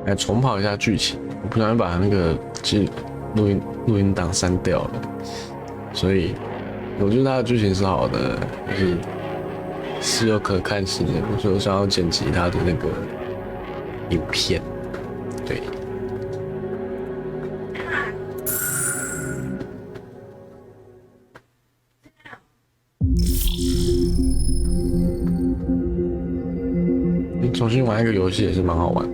来重跑一下剧情，我不小心把那个录音档删掉了，所以我觉得它的剧情是好的，就是是有可看性的，所以我想要剪辑它的那个影片，对。你重新玩一个游戏也是蛮好玩。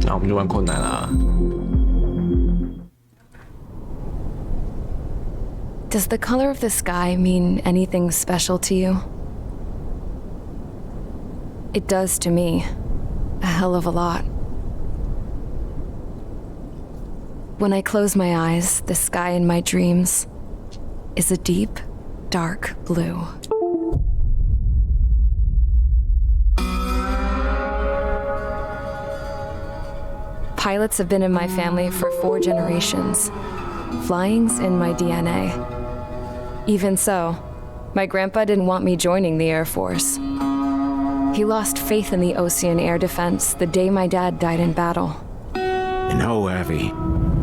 那我们就玩困难啦。Does the color of the sky mean anything special to you? It does to me. A hell of a lot. When I close my eyes, the sky in my dreams is a deep, dark blue. Pilots have been in my family for 4 generations. Flying's in my DNA. Even so, my grandpa didn't want me joining the Air Force. He lost faith in the Ocean Air Defense the day my dad died in battle. You know, Abby,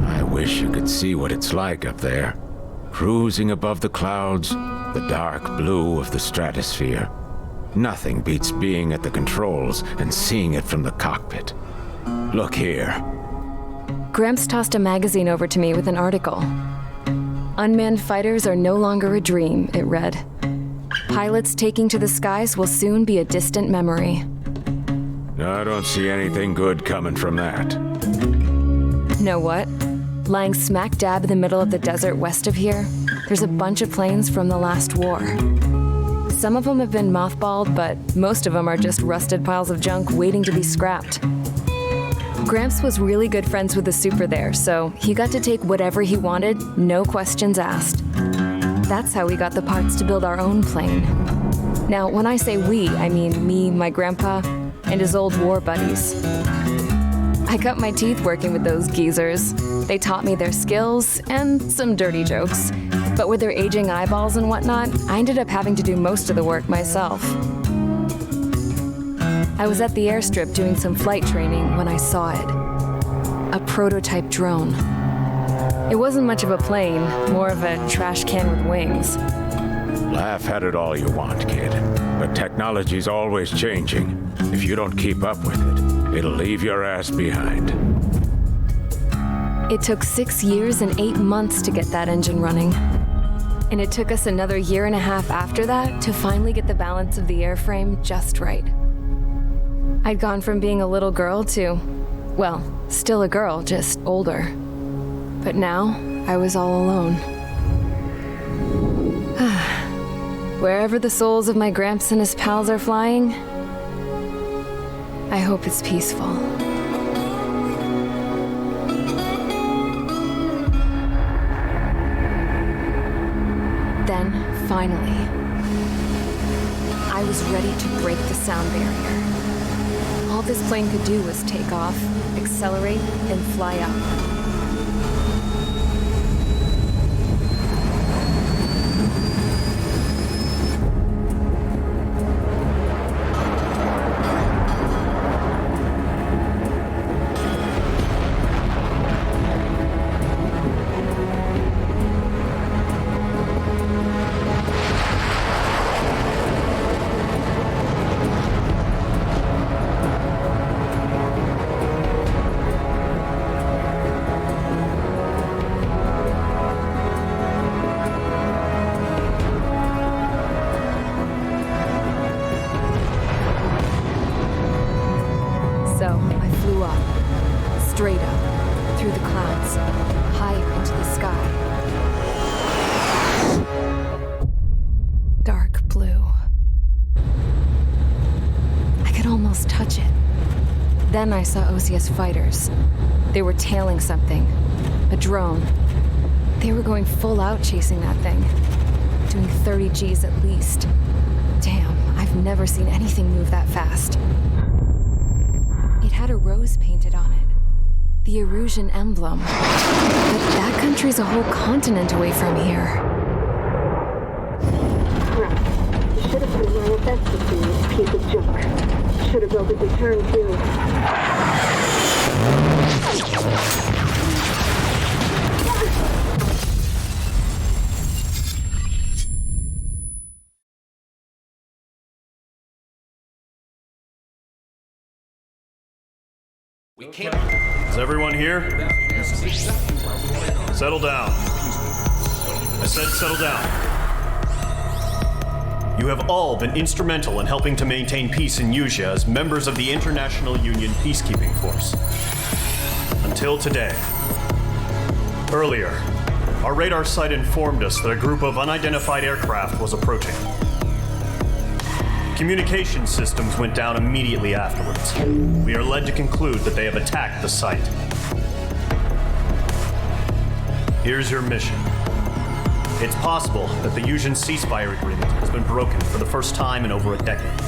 I wish you could see what it's like up there. Cruising above the clouds, the dark blue of the stratosphere. Nothing beats being at the controls and seeing it from the cockpit. Look here. Gramps tossed a magazine over to me with an article. Unmanned fighters are no longer a dream, it read. Pilots taking to the skies will soon be a distant memory. I don't see anything good coming from that. Know what? Lying smack dab in the middle of the desert west of here, there's a bunch of planes from the last war. Some of them have been mothballed, but most of them are just rusted piles of junk waiting to be scrapped. Gramps was really good friends with the super there, so he got to take whatever he wanted, no questions asked. That's how we got the parts to build our own plane. Now, when I say we, I mean me, my grandpa, and his old war buddies. I cut my teeth working with those geezers. They taught me their skills and some dirty jokes. But with their aging eyeballs and whatnot, I ended up having to do most of the work myself. I was at the airstrip doing some flight training when I saw it. A prototype drone. It wasn't much of a plane, more of a trash can with wings. Laugh at it all you want, kid. But technology's always changing. If you don't keep up with it, it'll leave your ass behind. It took 6 years and 8 months to get that engine running. And it took us another 1.5 years after that to finally get the balance of the airframe just right. I'd gone from being a little girl to, well, still a girl, just older. But now, I was all alone. Wherever the souls of my Gramps and his pals are flying, I hope it's peaceful. Then, finally, I was ready to break the sound barrier. All this plane could do was take off, accelerate, and fly up. So I flew up, straight up, through the clouds, higher into the sky. Dark blue. I could almost touch it. Then I saw OCS fighters. They were tailing something, a drone. They were going full out chasing that thing, doing 30 Gs at least. Damn, I've never seen anything move that fast. It had a rose painted on it. The Erusian emblem. But that country's a whole continent away from here. Crap. You should have put my offensive to this piece of junk. Should have built a return too. We can't. Is everyone here? Settle down. I said settle down. You have all been instrumental in helping to maintain peace in Usea as members of the International Union Peacekeeping Force. Until today. Earlier, our radar site informed us that a group of unidentified aircraft was approaching. Communication systems went down immediately afterwards. We are led to conclude that they have attacked the site. Here's your mission. It's possible that the Usian ceasefire agreement has been broken for the first time in over a decade.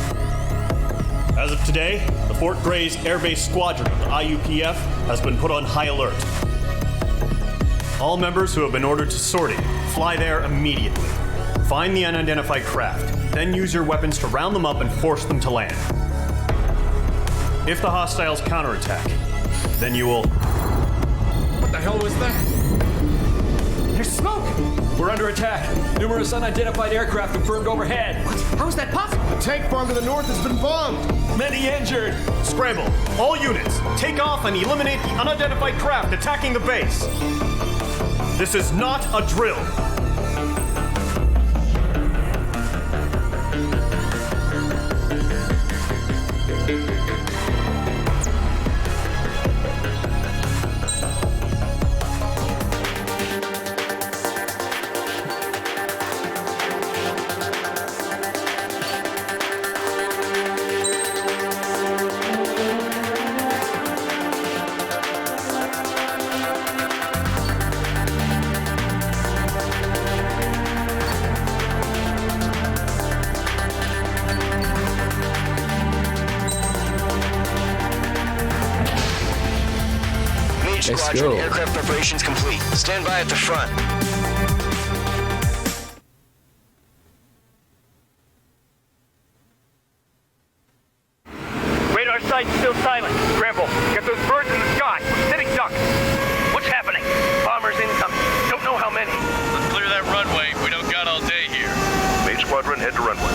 As of today, the Fort Grays Air Base Squadron of the IUPF has been put on high alert. All members who have been ordered to sortie, fly there immediately. Find the unidentified craft, then use your weapons to round them up and force them to land. If the hostiles counterattack, then you will... What the hell was that? There's smoke! We're under attack. Numerous unidentified aircraft confirmed overhead. What? How is that possible? The tank farm to the north has been bombed. Many injured. Scramble. All units, take off and eliminate the unidentified craft attacking the base. This is not a drill. Squadron, aircraft preparations complete. Stand by at the front. Radar site still silent. Scramble. Get those birds in the sky. We're sitting ducks. What's happening? Bombers incoming. Don't know how many. Let's clear that runway. We don't got all day here. Main Squadron, head to runway.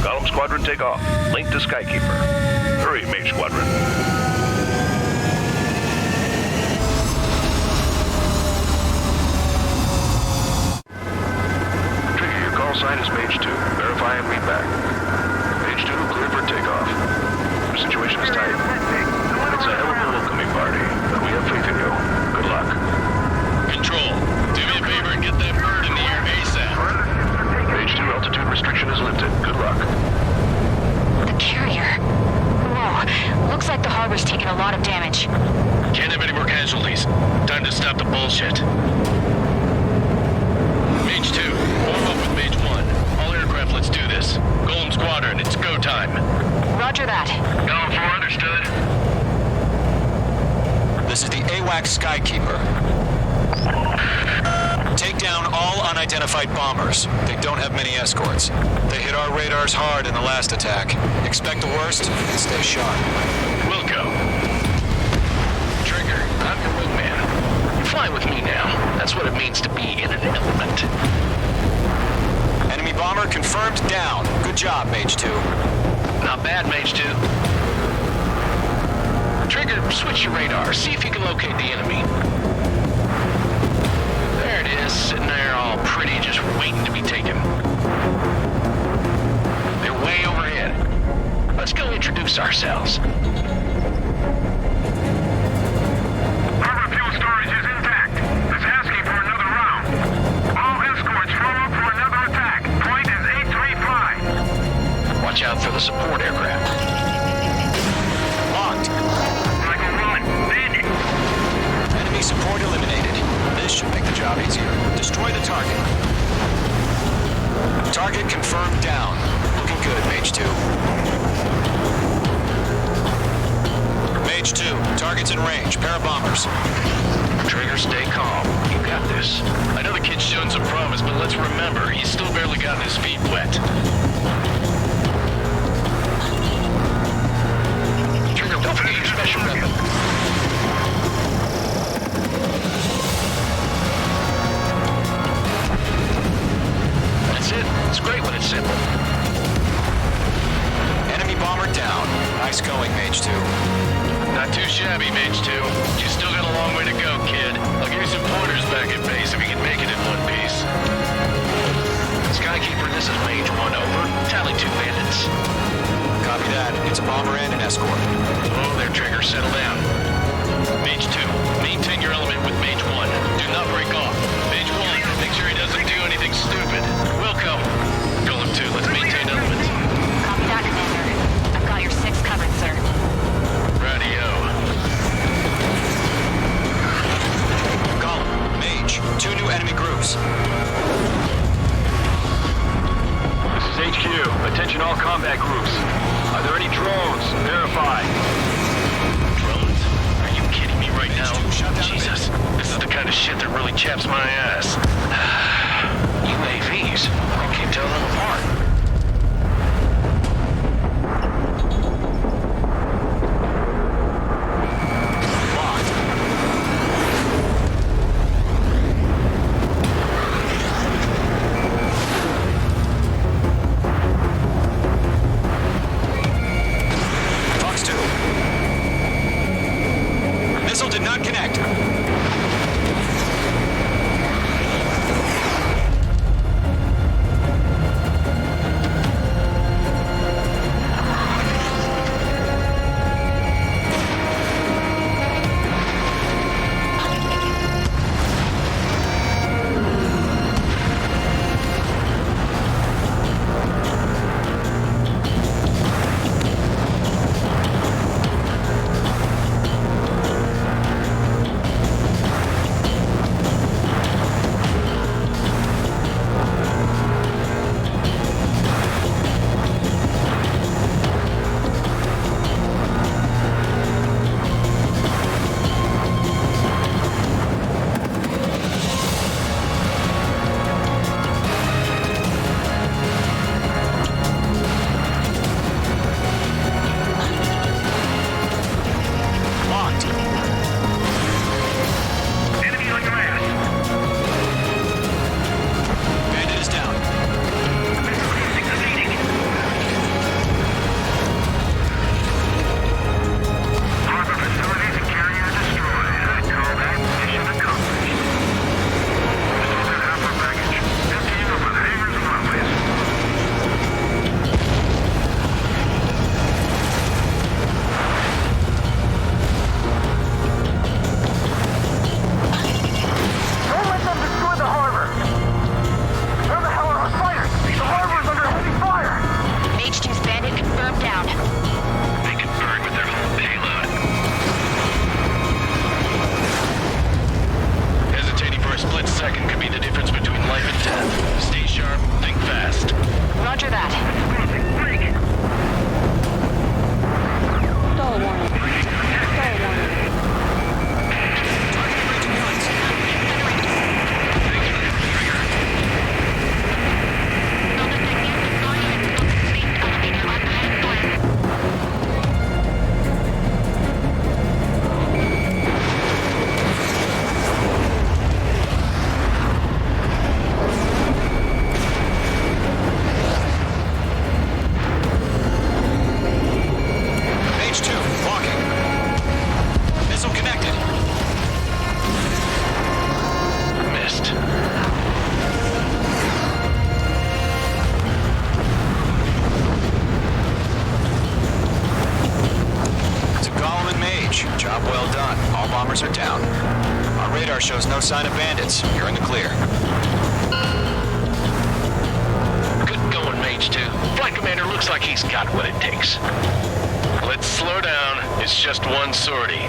Column Squadron, take off. Link to Skykeeper. Hurry, Main Squadron. Sign is Page 2. Verify and read back. Page 2, clear for takeoff. The situation is tight. It's a hell of a welcoming party, but we have faith in you. Good luck. Control, do me a favor and get that bird in the air ASAP. Page 2, altitude restriction is lifted. Good luck. The carrier. Whoa, looks like the harbor's taken a lot of damage. Can't have any more casualties. Time to stop the bullshit. Mage 2, form up with Mage 1. All aircraft, let's do this. Golem Squadron, it's go time. Roger that. Golem 4, understood. This is the AWAC Skykeeper. Take down all unidentified bombers. They don't have many escorts. They hit our radars hard in the last attack. Expect the worst and stay sharp. We'll go. Trigger, I'm your wingman. Fly with me now. That's what it means to be in an element. Enemy bomber confirmed down. Good job, Mage 2. Not bad, Mage 2. Trigger, switch your radar. See if you can locate the enemy. There it is, sitting there all pretty, just waiting to be taken. They're way overhead. Let's go introduce ourselves. Harbor fuel storage is intact. It's asking for another round. All escorts form up for another attack. Point is 835. Watch out for the support aircraft. Locked. Michael, run. Bandit. Enemy support eliminated. This should make the job easier. Destroy the target. Target confirmed down. Looking good, Mage 2. Mage 2. Target's in range. Pair of bombers. Trigger, stay calm. You got this. I know the kid's shown some promise, but let's remember, he's still barely gotten his feet wet. Trigger, don't forget your special weapon. That's it. It's great when it's simple. Enemy bomber down. Nice going, Mage 2. Not too shabby, Mage 2. You still got a long way to go, kid. I'll give you some pointers back at base if you can make it in one piece. Skykeeper, this is Mage 1, over. Tally 2 bandits. Copy that. It's a bomber and an escort. Oh, there, Trigger. Settle down. Mage 2, maintain your element with Mage 1. Do not break off. Mage 1, make sure he doesn't do anything stupid. Wilco. Golem 2, let's maintain element. Copy that, Commander. I've got your 6 covered, sir. Radio. Golem, Mage, 2 new enemy groups. This is HQ. Attention all combat groups. Are there any drones? Verify. Drones? Are you kidding me right now? Jesus, this is the kind of shit that really chaps my ass. UAVs? I can't tell them apart. Missile did not connect. Job well done. All bombers are down. Our radar shows no sign of bandits. You're in the clear. Good going, Mage 2. Flight Commander looks like he's got what it takes. Let's slow down. It's just one sortie.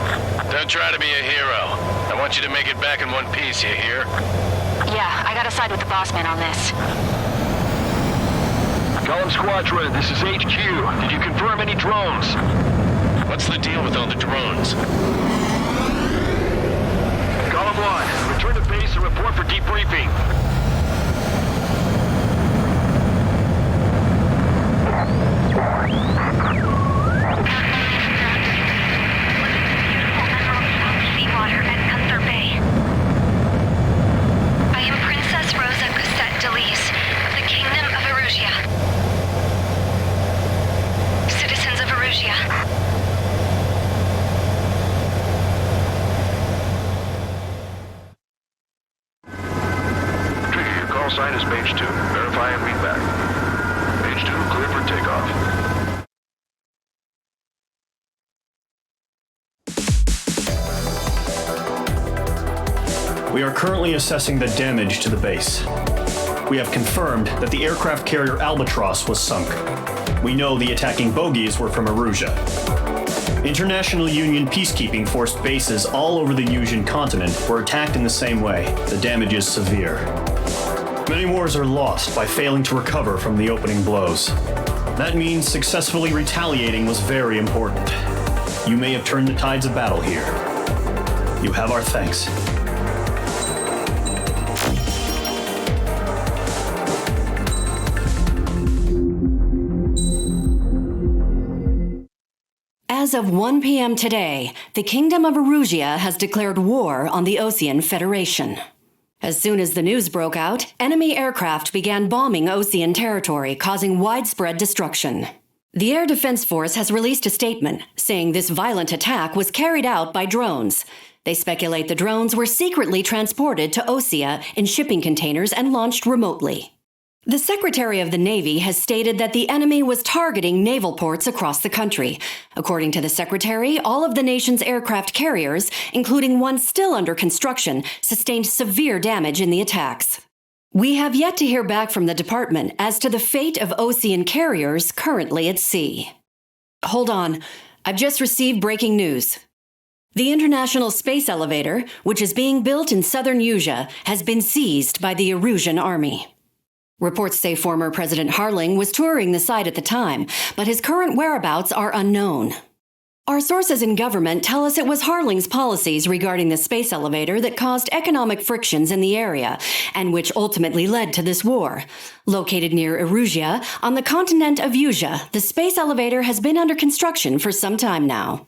Don't try to be a hero. I want you to make it back in one piece, you hear? Yeah, I gotta side with the boss man on this. Golem Squadron, this is HQ. Did you confirm any drones? What's the deal with all the drones? Column 1, return to base and report for debriefing. Seawater at Gunther Bay. I am Princess Rosa Cosette Delise of the Kingdom of Erusia. Citizens of Erusia. Trigger, your call sign is Mage 2. Verify and read back. Mage 2, clear for takeoff. We are currently assessing the damage to the base. We have confirmed that the aircraft carrier Albatross was sunk. We know the attacking bogies were from Erusia. International Union peacekeeping force bases all over the Yusian continent were attacked in the same way. The damage is severe. Many wars are lost by failing to recover from the opening blows. That means successfully retaliating was very important. You may have turned the tides of battle here. You have our thanks. As of 1 p.m. today, the Kingdom of Erusia has declared war on the Osean Federation. As soon as the news broke out, enemy aircraft began bombing Osean territory, causing widespread destruction. The Air Defense Force has released a statement saying this violent attack was carried out by drones. They speculate the drones were secretly transported to Osea in shipping containers and launched remotely. The Secretary of the Navy has stated that the enemy was targeting naval ports across the country. According to the Secretary, all of the nation's aircraft carriers, including one still under construction, sustained severe damage in the attacks. We have yet to hear back from the department as to the fate of Osean carriers currently at sea. Hold on, I've just received breaking news. The International Space Elevator, which is being built in southern Yusia, has been seized by the Erusian army. Reports say former President Harling was touring the site at the time, but his current whereabouts are unknown. Our sources in government tell us it was Harling's policies regarding the space elevator that caused economic frictions in the area, and which ultimately led to this war. Located near Erusia, on the continent of Yusia, the space elevator has been under construction for some time now.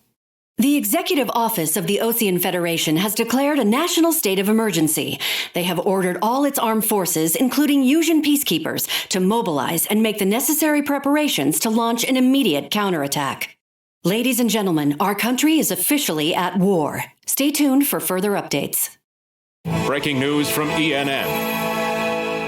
The Executive Office of the Osean Federation has declared a national state of emergency. They have ordered all its armed forces, including Yusian peacekeepers, to mobilize and make the necessary preparations to launch an immediate counterattack. Ladies and gentlemen, our country is officially at war. Stay tuned for further updates. Breaking news from ENN.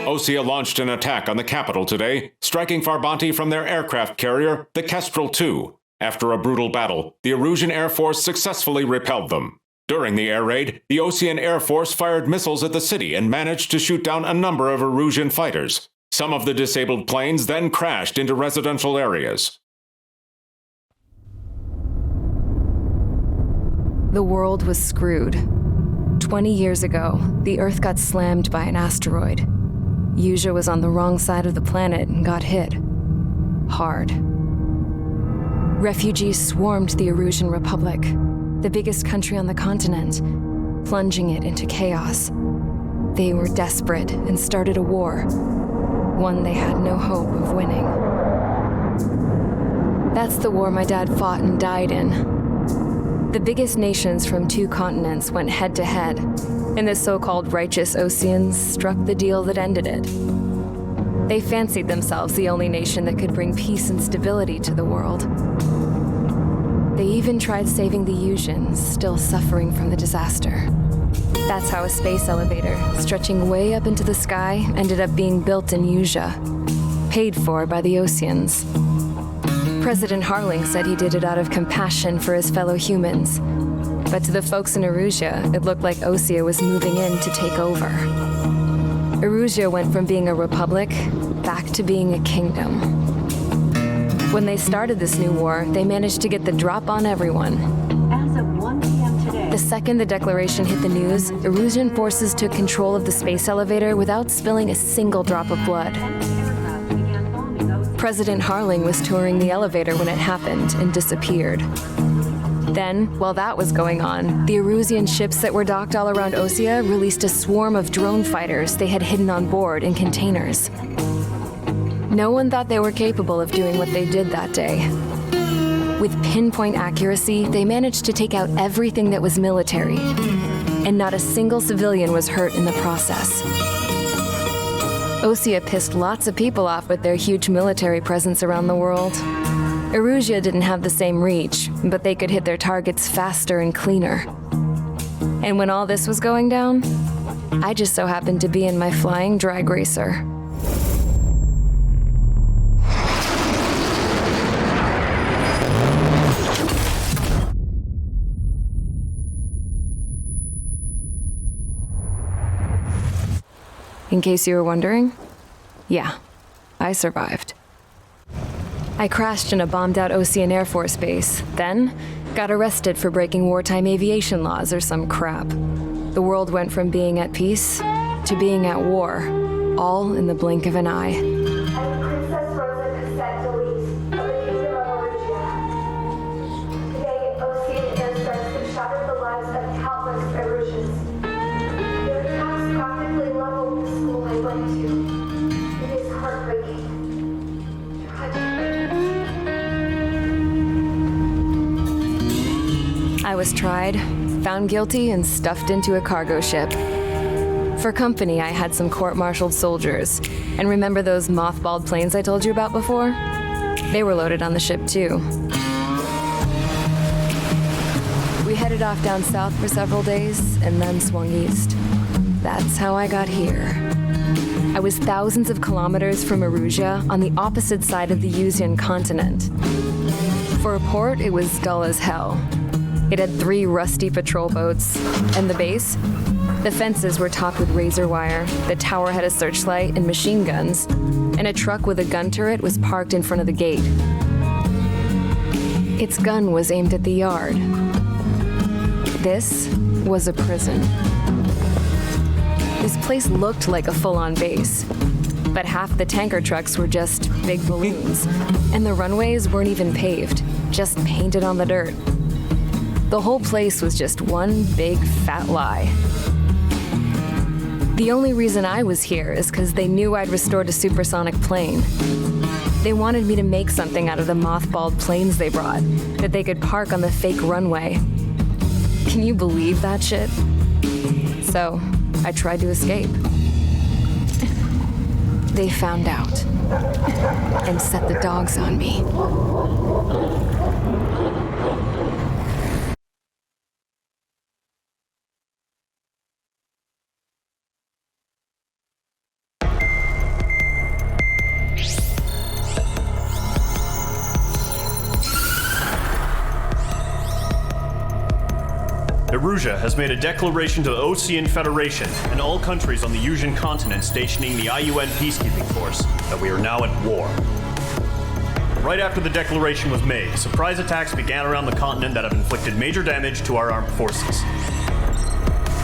Osea launched an attack on the capital today, striking Farbanti from their aircraft carrier, the Kestrel II. After a brutal battle, the Erusian Air Force successfully repelled them. During the air raid, the Osean Air Force fired missiles at the city and managed to shoot down a number of Erusian fighters. Some of the disabled planes then crashed into residential areas. The world was screwed. 20 years ago, the Earth got slammed by an asteroid. Yusia was on the wrong side of the planet and got hit. Hard. Refugees swarmed the Erusian Republic, the biggest country on the continent, plunging it into chaos. They were desperate and started a war, one they had no hope of winning. That's the war my dad fought and died in. The biggest nations from 2 continents went head-to-head, and the so-called righteous Oseans struck the deal that ended it. They fancied themselves the only nation that could bring peace and stability to the world. They even tried saving the Yusians, still suffering from the disaster. That's how a space elevator, stretching way up into the sky, ended up being built in Yusia, paid for by the Oseans. President Harling said he did it out of compassion for his fellow humans, but to the folks in Erusia, it looked like Osea was moving in to take over. Erusia went from being a republic back to being a kingdom. When they started this new war, they managed to get the drop on everyone. As of 1 p.m. today, The second the declaration hit the news, Erusian forces took control of the space elevator without spilling a single drop of blood. President Harling was touring the elevator when it happened and disappeared. Then, while that was going on, the Erusian ships that were docked all around Osea released a swarm of drone fighters they had hidden on board in containers. No one thought they were capable of doing what they did that day. With pinpoint accuracy, they managed to take out everything that was military, and not a single civilian was hurt in the process. Osea pissed lots of people off with their huge military presence around the world. Erusia didn't have the same reach, but they could hit their targets faster and cleaner. And when all this was going down, I just so happened to be in my flying drag racer. In case you were wondering, yeah, I survived. I crashed in a bombed-out Osean Air Force base, then got arrested for breaking wartime aviation laws or some crap. The world went from being at peace to being at war, all in the blink of an eye. Princess Rosa Cassette Delete of the Kingdom of Erusia. Today, Osean airstrikes have shattered the lives of countless Erusians. Their attacks practically leveled the school I went to. It is heartbreaking. I was tried, found guilty, and stuffed into a cargo ship. For company, I had some court-martialed soldiers. And remember those mothballed planes I told you about before? They were loaded on the ship, too. We headed off down south for several days, and then swung east. That's how I got here. I was thousands of kilometers from Erusia on the opposite side of the Usian continent. For a port, it was dull as hell. It had 3 rusty patrol boats, and the base? The fences were topped with razor wire, the tower had a searchlight and machine guns, and a truck with a gun turret was parked in front of the gate. Its gun was aimed at the yard. This was a prison. This place looked like a full-on base, but half the tanker trucks were just big balloons, and the runways weren't even paved, just painted on the dirt. The whole place was just one big fat lie. The only reason I was here is because they knew I'd restored a supersonic plane. They wanted me to make something out of the mothballed planes they brought, that they could park on the fake runway. Can you believe that shit? So, I tried to escape. They found out and set the dogs on me. Erusia has made a declaration to the Osean Federation and all countries on the Usian continent stationing the IUN peacekeeping force that we are now at war. Right after the declaration was made, surprise attacks began around the continent that have inflicted major damage to our armed forces.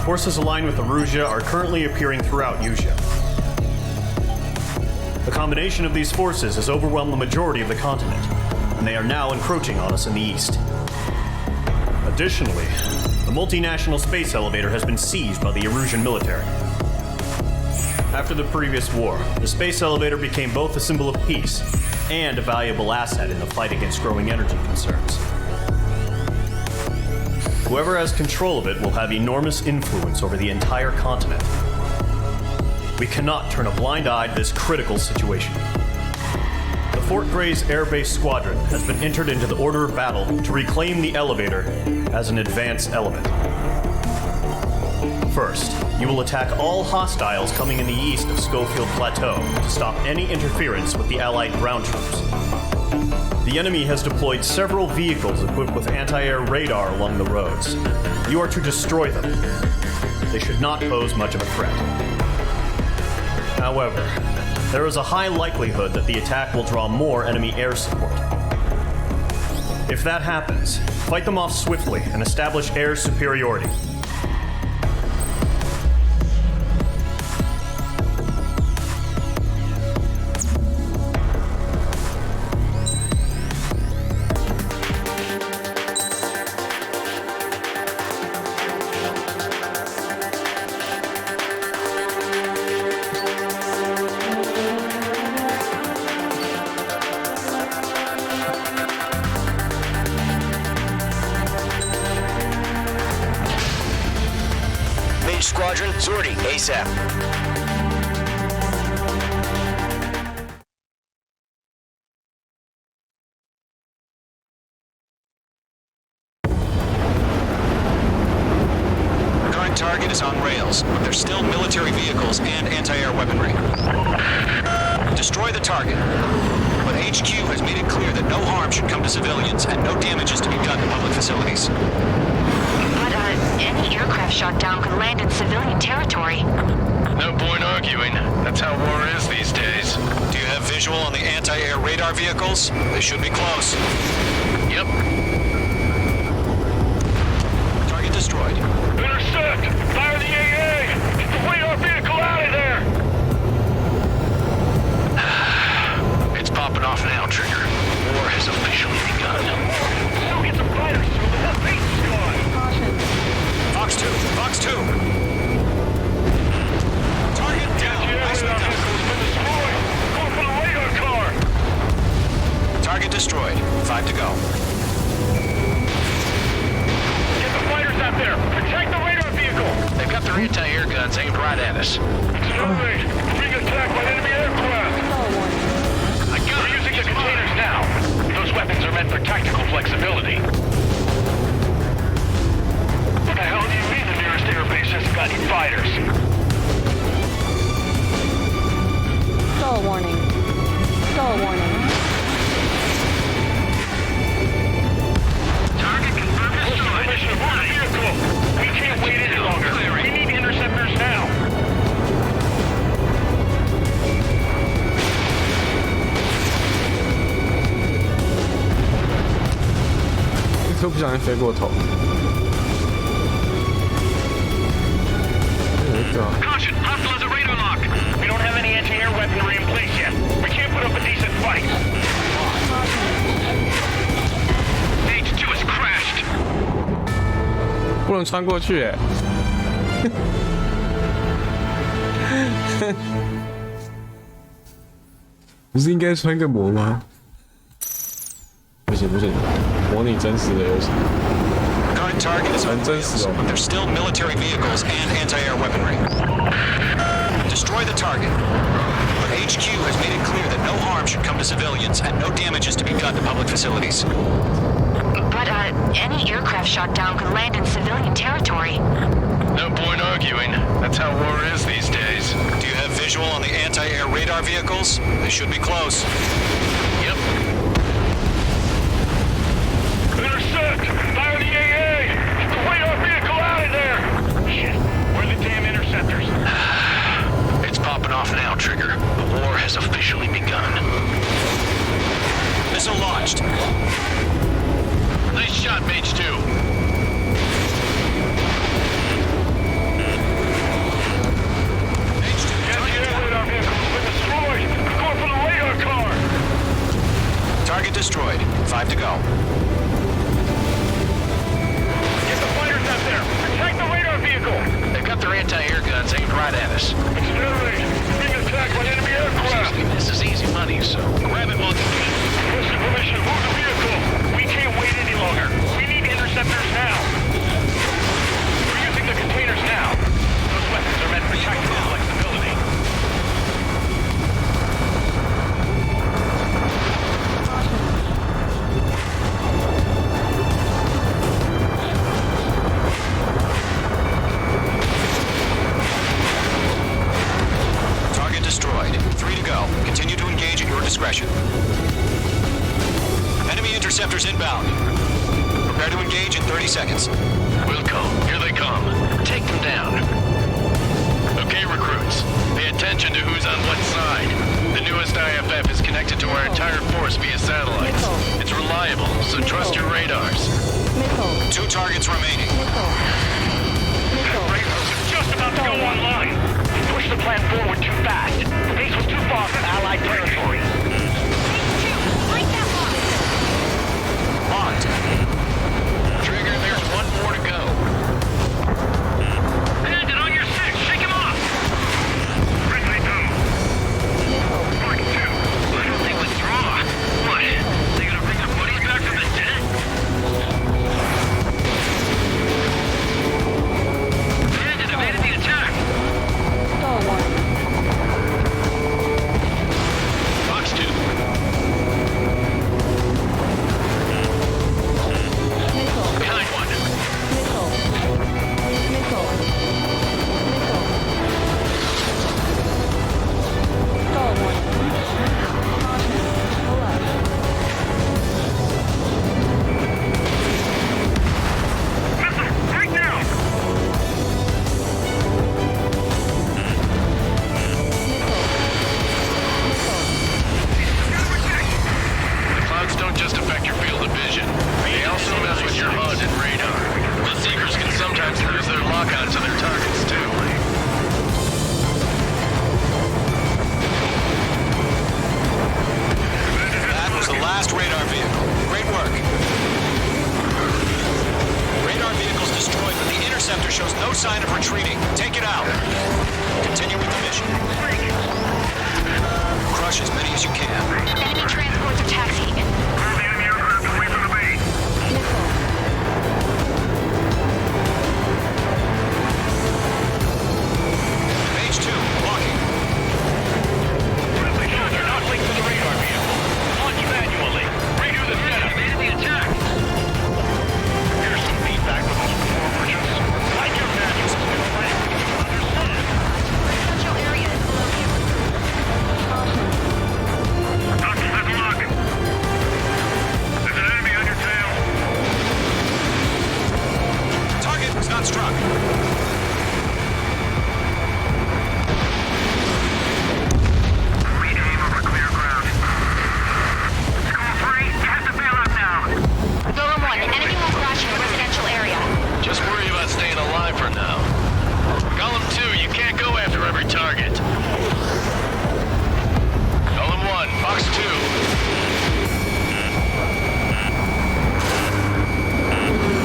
Forces aligned with Erusia are currently appearing throughout Usia. The combination of these forces has overwhelmed the majority of the continent, and they are now encroaching on us in the east. Additionally, the multinational space elevator has been seized by the Erusian military. After the previous war, the space elevator became both a symbol of peace and a valuable asset in the fight against growing energy concerns. Whoever has control of it will have enormous influence over the entire continent. We cannot turn a blind eye to this critical situation. The Fort Gray's Air Base Squadron has been entered into the order of battle to reclaim the elevator as an advance element. First, you will attack all hostiles coming in the east of Schofield Plateau to stop any interference with the Allied ground troops. The enemy has deployed several vehicles equipped with anti-air radar along the roads. You are to destroy them. They should not pose much of a threat. However, there is a high likelihood that the attack will draw more enemy air support. If that happens, fight them off swiftly and establish air superiority. Sortie, ASAP. Current target is on rails, but there's still military vehicles and anti-air weaponry. Destroy the target. But HQ has made it clear that no harm should come to civilians and no damage is to be done to public facilities. But, any aircraft shot down could land in civilian territory. No point arguing. That's how war is these days. Do you have visual on the anti-air radar vehicles? They should be close. Yep. Target destroyed. Intercept! Fire the AA! Get the radar vehicle out of there! It's popping off now, Trigger. War has officially begun. Go get some fighters, so the whole base is gone! Caution. Fox 2! Fox 2! Target down! Radar vehicle's been destroyed! Go for the radar car! Target destroyed. 5 to go. Get the fighters out there! Protect the radar vehicle! They've got their anti-air guns aimed right at us. Exterminate! Being attacked by enemy aircraft! We're using the containers now. Those weapons are meant for tactical flexibility. What the hell do you mean the nearest airbase hasn't got any fighters? Stall warning. Stall warning. Target confirmed destroyed. Permission aboard the vehicle. We can't wait any longer. We need interceptors now.都不小心飞过头。Caution! Hostile has a radar lock. We don't have any anti-air weaponry in place yet. We can't put up a decent fight. H2 has crashed. 不能穿过去哎。不是应该穿个膜吗？不行不行，模拟真实的游戏。Current target is on rails, but there's still military vehicles and anti-air weaponry. Destroy the target. But HQ has made it clear that no harm should come to civilians and no damage is to be done to public facilities. But, any aircraft shot down could land in civilian territory. No point arguing. That's how war is these days. Do you have visual on the anti-air radar vehicles? They should be close. Yep. Intercept! Fire the AA! Get the radar vehicle out of there! Shit, where are the damn interceptors? It's popping off now, Trigger. The war has officially begun. Missile launched. Nice shot, Mage 2. Radar vehicle has been destroyed! Go for the radar car! Target destroyed. 5 to go. Get the fighters out there! Protect the radar vehicle! They've got their anti-air guns aimed right at us. Exterminate! Being attacked by enemy aircraft! This is easy money, so grab it while you can. Requesting permission to move the vehicle! We can't wait any longer! We need interceptors now! We're using the containers now! Those weapons are meant for tactical flexibility. Target destroyed. 3 to go. Continue to engage at your discretion. Enemy interceptors inbound. Prepare to engage in 30 seconds. Wilco, here they come. Take them down. Okay, recruits. Pay attention to who's on what side. The newest IFF is connected to our entire force via satellites. It's reliable, so trust your radars. 2 targets remaining. Radars are just about to go online. We pushed the plan forward too fast. The base was too far from Allied territory. Locked. Trigger, there's 1 more to go. Bandit on your 6, shake him off! Friendly down. Mark 2. Why don't they withdraw? What? They gonna bring their buddies back from the dead? Bandit evaded the attack. sign of retreating. Take it out. Continue with the mission. Crush as many as you can. Enemy transports are taxiing. All the enemy aircraft away from the base. Page 2, walking. Friendly soldier not linked to the radar vehicle. Launch manually. Redo the setup. Enemy attack. Here's some feedback with those poor merchants. Like your manuals and friends. Understand? Residential area is below you. Doctor, that's a lock. There's an enemy on your tail. Target was not struck. Regain over clear ground. School 3, you have to bail out now. Golem 1, the enemy will crash in the residential area. Just worry about staying alive for now. Golem 2, you can't go after every target. Golem 1, box 2.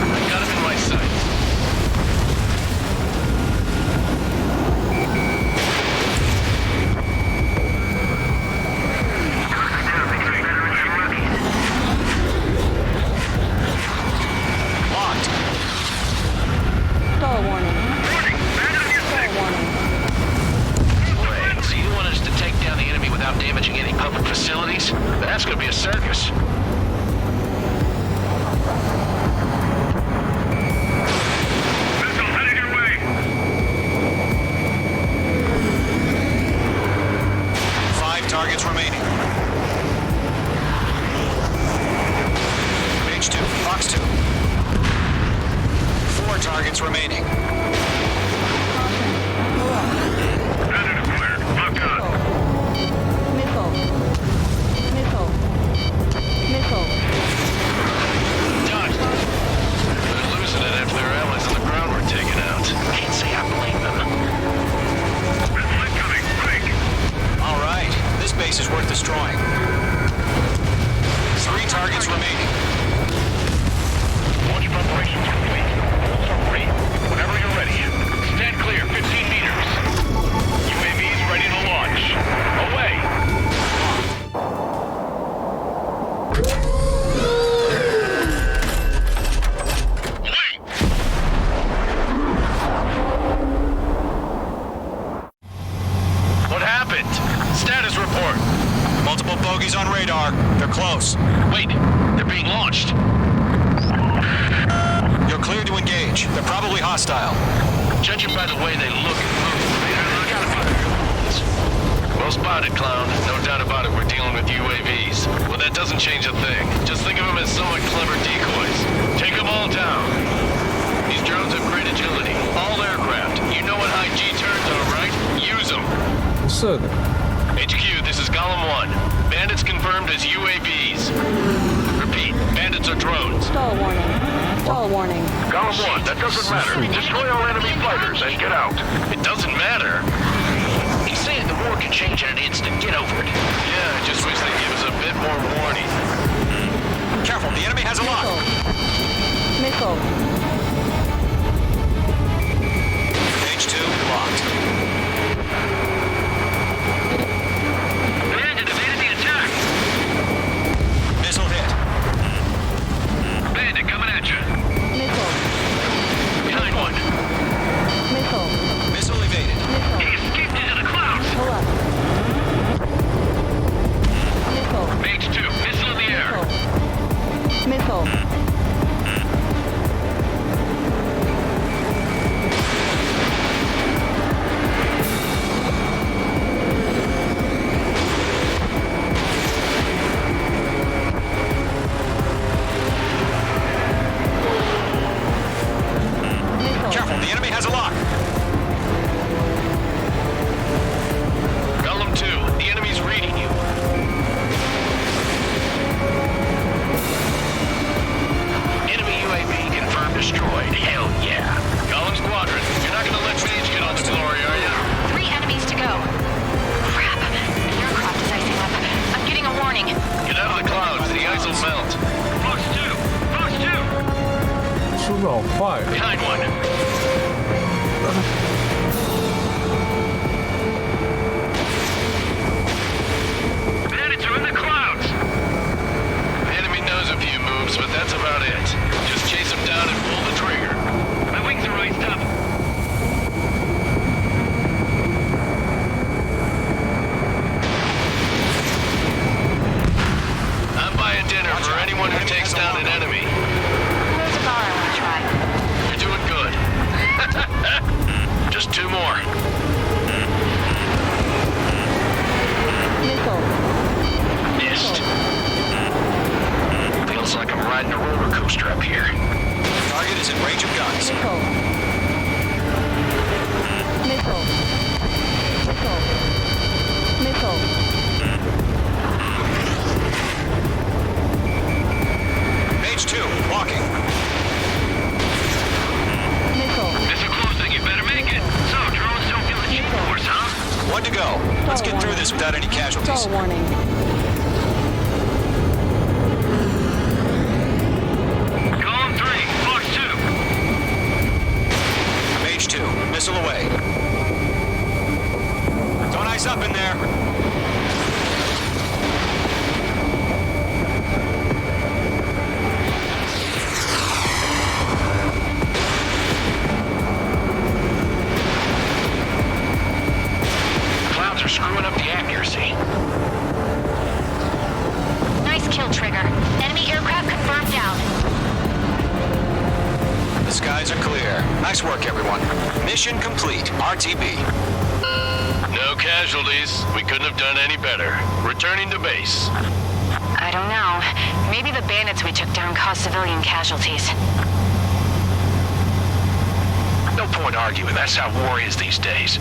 I got him in my sights. Locked. Stall warning. Stall warning. Wait, so you want us to take down the enemy without damaging any public facilities? That's gonna be a circus. Missile headed your way. 5 targets remaining. Page 2, box 2. 4 targets remaining. Predator cleared. Locked on. Missile. Missile. Missile. Dodged. They're losing it after their allies on the ground were taken out. Can't say I blame them. Missile incoming. Break. All right, this base is worth destroying. 3 targets remaining. Launch preparations complete. Summary, whenever you're ready. Stand clear, 15 meters. UAVs ready to launch. Away! Wait! What happened? Status report. Multiple bogeys on radar. They're close. Wait, they're being launched. You're clear to engage. They're probably hostile. Judging by the way they look and move, they gotta be ones. Well spotted, clown. No doubt about it, we're dealing with UAVs. But that doesn't change a thing. Just think of them as somewhat clever decoys. Take them all down. These drones have great agility. All aircraft. You know what high G turns are, right? Use them.是的。 HQ, this is Golem 1. Bandits confirmed as UAVs. Repeat, bandits are drones. Stall warning. Stall warning. Golem 1, that doesn't matter. Destroy all enemy fighters and get out. It doesn't matter. He's saying the war can change in an instant. Get over it. Yeah, I just wish they'd give us a bit more warning. Careful, the enemy has a lock. Missile. Page 2, locked. Bandit evaded the attack. Missile hit. Bandit coming at you. Missile. Behind one. Missile. Missile evaded. Missile. He escaped into the clouds. Pull up. Missile. Page 2, missile in the air. Missile. Careful, the enemy has a lock. Golem 2, the enemy's reading you. Enemy UAV confirmed destroyed. Hell yeah. Golem Squadron, you're not gonna let Mage get on the glory, are you? 3 enemies to go. Crap. The aircraft is icing up. I'm getting a warning. Get out of the clouds, the ice will melt. Box 2! Box 2! 速度好快。 Behind one. Bandits are in the clouds! The enemy knows a few moves, but that's about it. Just chase them down and pull the trigger. My wings are raised up. I'm buying dinner for anyone who takes down an enemy. There's a bar I want to try. You're doing good. Just 2 more. Missile. Missed. Feels like I'm riding a roller coaster up here. Target is in range of guns. Missile. Missile. Missile. Missile. Mage 2, walking. Missile. Missile closing, you better make it. So, drones don't feel the G-force, huh? 1 to go. Let's get through this without any casualties. Star warning. Column 3, Fox 2. Mage 2, missile away. Don't ice up in there. Clouds are screwing up the accuracy. Nice kill, Trigger. Enemy aircraft confirmed down. The skies are clear. Nice work, everyone. Mission complete. RTB. No casualties. We couldn't have done any better. Returning to base. I don't know. Maybe the bandits we took down caused civilian casualties. No point arguing. That's how war is these days.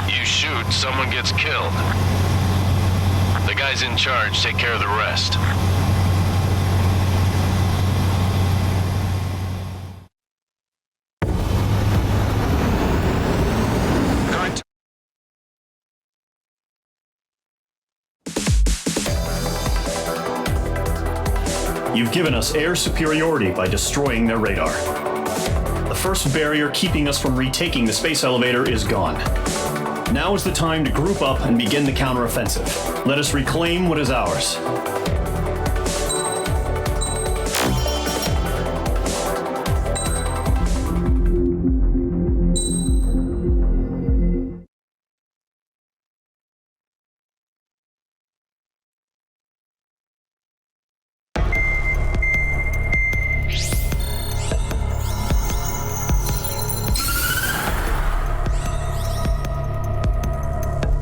You shoot, someone gets killed. The guys in charge take care of the rest. Current. You've given us air superiority by destroying their radar. The first barrier keeping us from retaking the space elevator is gone. Now is the time to group up and begin the counteroffensive. Let us reclaim what is ours.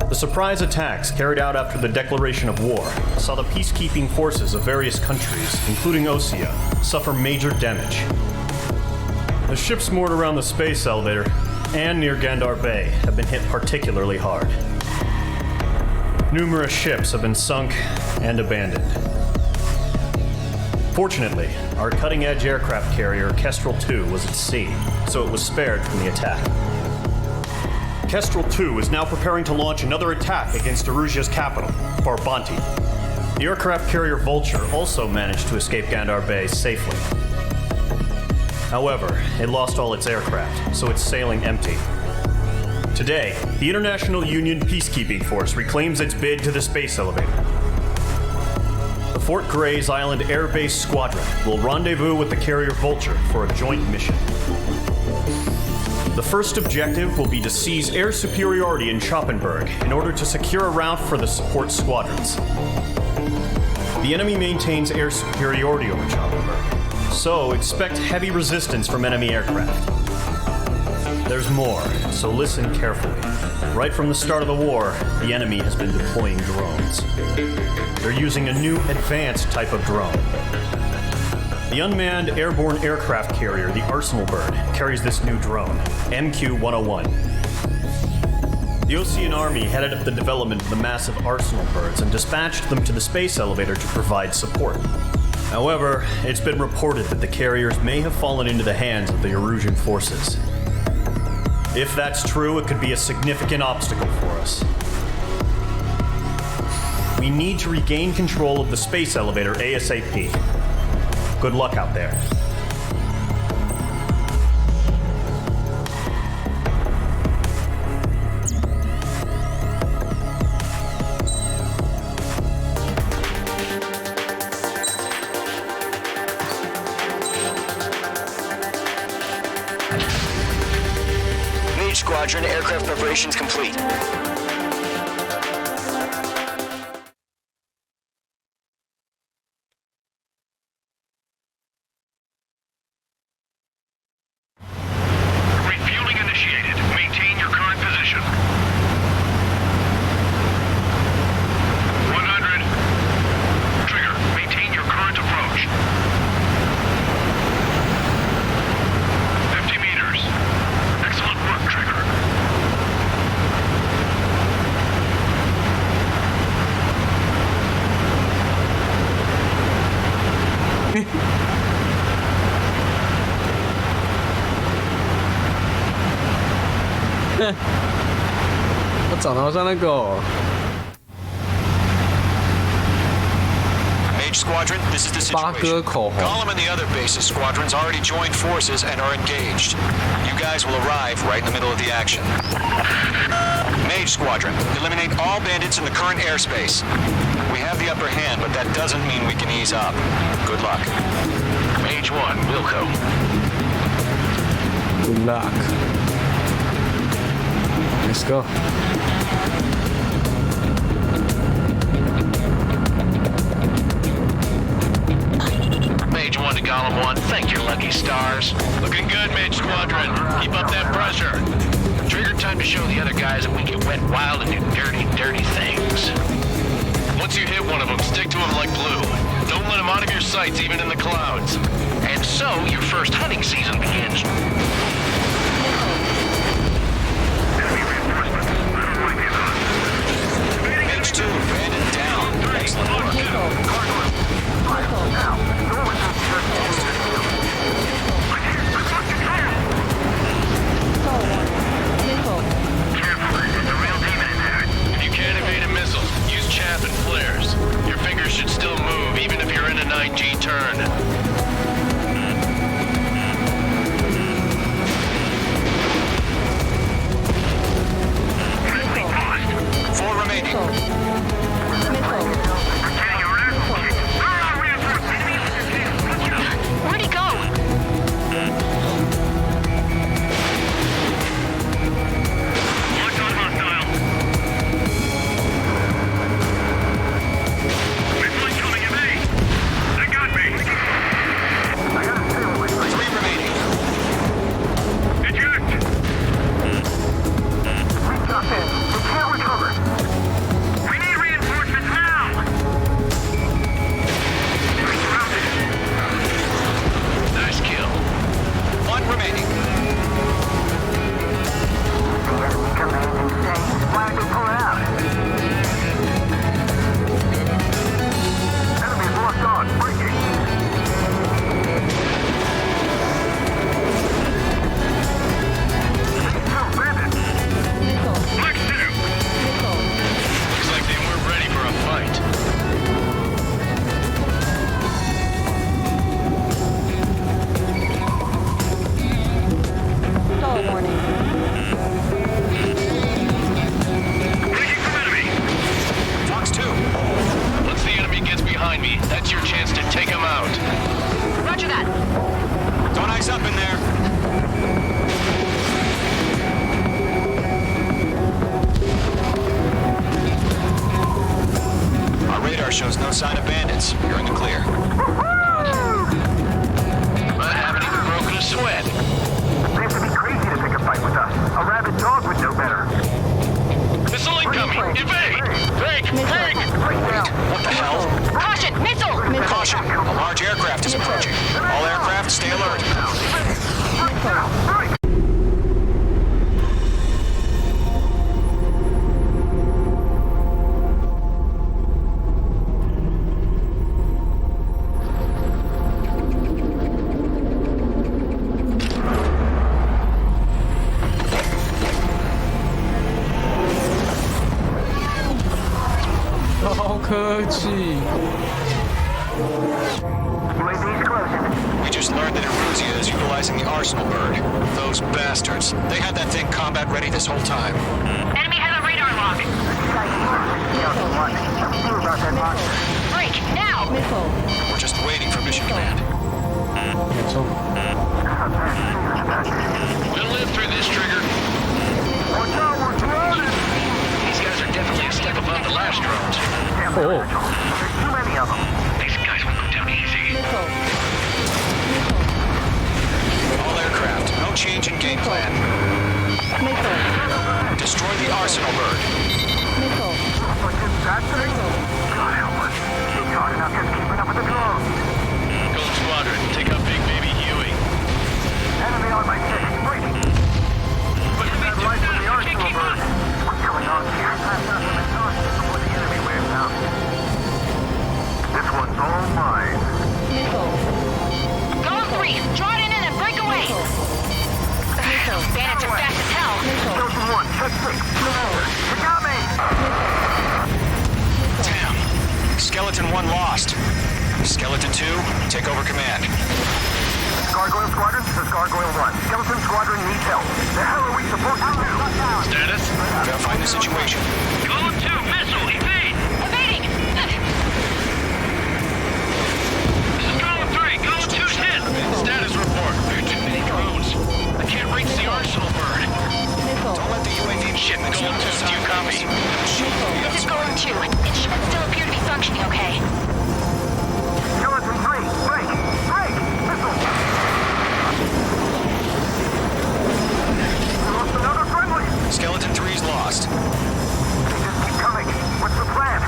The surprise attacks carried out after the declaration of war saw the peacekeeping forces of various countries, including Osea, suffer major damage. The ships moored around the space elevator and near Gandar Bay have been hit particularly hard. Numerous ships have been sunk and abandoned. Fortunately, our cutting-edge aircraft carrier Kestrel 2 was at sea, so it was spared from the attack. Kestrel 2 is now preparing to launch another attack against Erusia's capital, Farbanti. The aircraft carrier Vulture also managed to escape Gandar Bay safely. However, it lost all its aircraft, so it's sailing empty. Today, the International Union Peacekeeping Force reclaims its bid to the space elevator. The Fort Gray's Island Air Base Squadron will rendezvous with the carrier Vulture for a joint mission. The first objective will be to seize air superiority in Schoppenberg in order to secure a route for the support squadrons. The enemy maintains air superiority over Schoppenberg, so expect heavy resistance from enemy aircraft. There's more, so listen carefully. Right from the start of the war, the enemy has been deploying drones. They're using a new advanced type of drone. The unmanned airborne aircraft carrier, the Arsenal Bird, carries this new drone, MQ-101. The Osean Army headed up the development of the massive Arsenal Birds and dispatched them to the space elevator to provide support. However, it's been reported that the carriers may have fallen into the hands of the Erusian forces. If that's true, it could be a significant obstacle for us. We need to regain control of the space elevator ASAP. Good luck out there. Squadron, aircraft preparations complete. Refueling initiated. Maintain your current position. 100. Trigger, maintain your current approach. 50 meters. Excellent work, Trigger. Huh. 我长得好像那个哦。 Mage Squadron, this is the situation. Gollum and the other bases squadrons already joined forces and are engaged. You guys will arrive right in the middle of the action. Mage Squadron, eliminate all bandits in the current airspace. We have the upper hand, but that doesn't mean we can ease up. Good luck. Mage 1, Wilco. Good luck. Let's go. Mage 1 to Gollum 1, thank your lucky stars. Looking good, Mage Squadron. Keep up that pressure. Trigger time to show the other guys that we get wet wild and do dirty, dirty things. Once you hit one of them, stick to him like glue. Don't let him out of your sights, even in the clouds. And so, your first hunting season begins. Mage 2, bandit down. Excellent work. If you can't evade a missile, use chaff and flares. Your fingers should still move, even if you're in a 9G turn. Four remaining. Where'd he go? Three remaining. We need reinforcements now! Nice kill. One remaining. Why did they pull it out? Enemy's locked on. Breaking. Looks like they weren't ready for a fight. Stall warning. Fox 2. Once the enemy gets behind me, that's your chance to take him out. Roger that. Don't ice up in there. Our radar shows no sign of bandits. You're in the clear. I haven't even broken a sweat. They have to be crazy to pick a fight with us. A rabid dog would know better. Missile incoming! Evade! Break! Break! What the hell? Caution! Missile! Caution! A large aircraft is approaching. All aircraft, stay alert. We just learned that Eruzia is utilizing the Arsenal bird. Those bastards. They had that thing combat ready this whole time. Enemy has a radar lock. Break, now! We're just waiting for mission command. We'll live through this, Trigger. 5. Golem 3, draw it in and then break away. Those bandits are fast as hell. Skeleton 1, check 6. You got me! Damn. Skeleton 1 lost. Skeleton 2, take over command. Gargoyle Squadron, this is Gargoyle 1. Skeleton Squadron needs help. The hell are we supposed to do? Status? Verifying the situation. Golem 2, missile, evade! Evading! This is Golem 3, Golem 2's hit! Status report. There are too many drones. I can't reach the arsenal bird. Don't let the UAV Shit, Golem 2, do you copy? This is Golem 2. It should still appear to be functioning okay. Skeleton 3, break! Break! Missile! We lost another friendly! Skeleton 3's lost. They just keep coming. What's the plan?